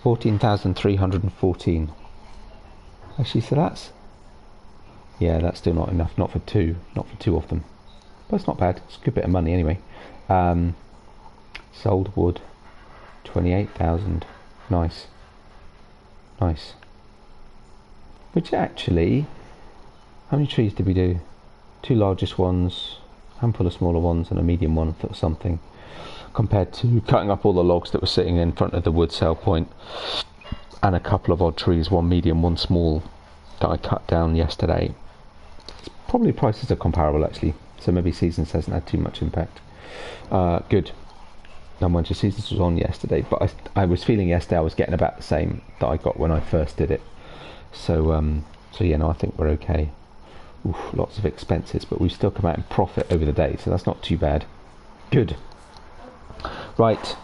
14,314. Actually, so that's... yeah, that's still not enough. Not for two of them. But it's not bad. It's a good bit of money anyway. Sold wood. 28,000. Nice. Nice. Which actually... how many trees did we do? 2 largest ones, a handful of smaller ones, and a medium one for something. Compared to cutting up all the logs that were sitting in front of the wood sale point. And a couple of odd trees, one medium, one small, that I cut down yesterday. It's probably prices are comparable actually, so maybe Seasons hasn't had too much impact. Good. And Winter Seasons was on yesterday, but I was feeling yesterday I was getting about the same that I got when I first did it. So yeah, no, I think we're okay. Oof, lots of expenses, but we've still come out in profit over the day, so that's not too bad. Good. Right.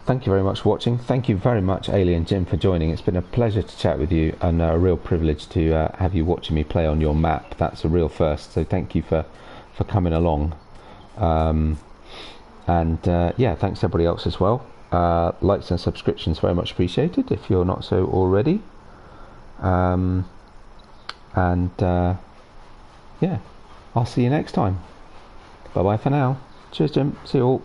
Thank you very much for watching. Thank you very much, Alien Jim, for joining. It's been a pleasure to chat with you, and a real privilege to have you watching me play on your map. That's a real first, so thank you for coming along. Yeah, thanks everybody else as well. Likes and subscriptions very much appreciated if you're not so already. Yeah, I'll see you next time. Bye bye for now. Cheers, Jim. See you all.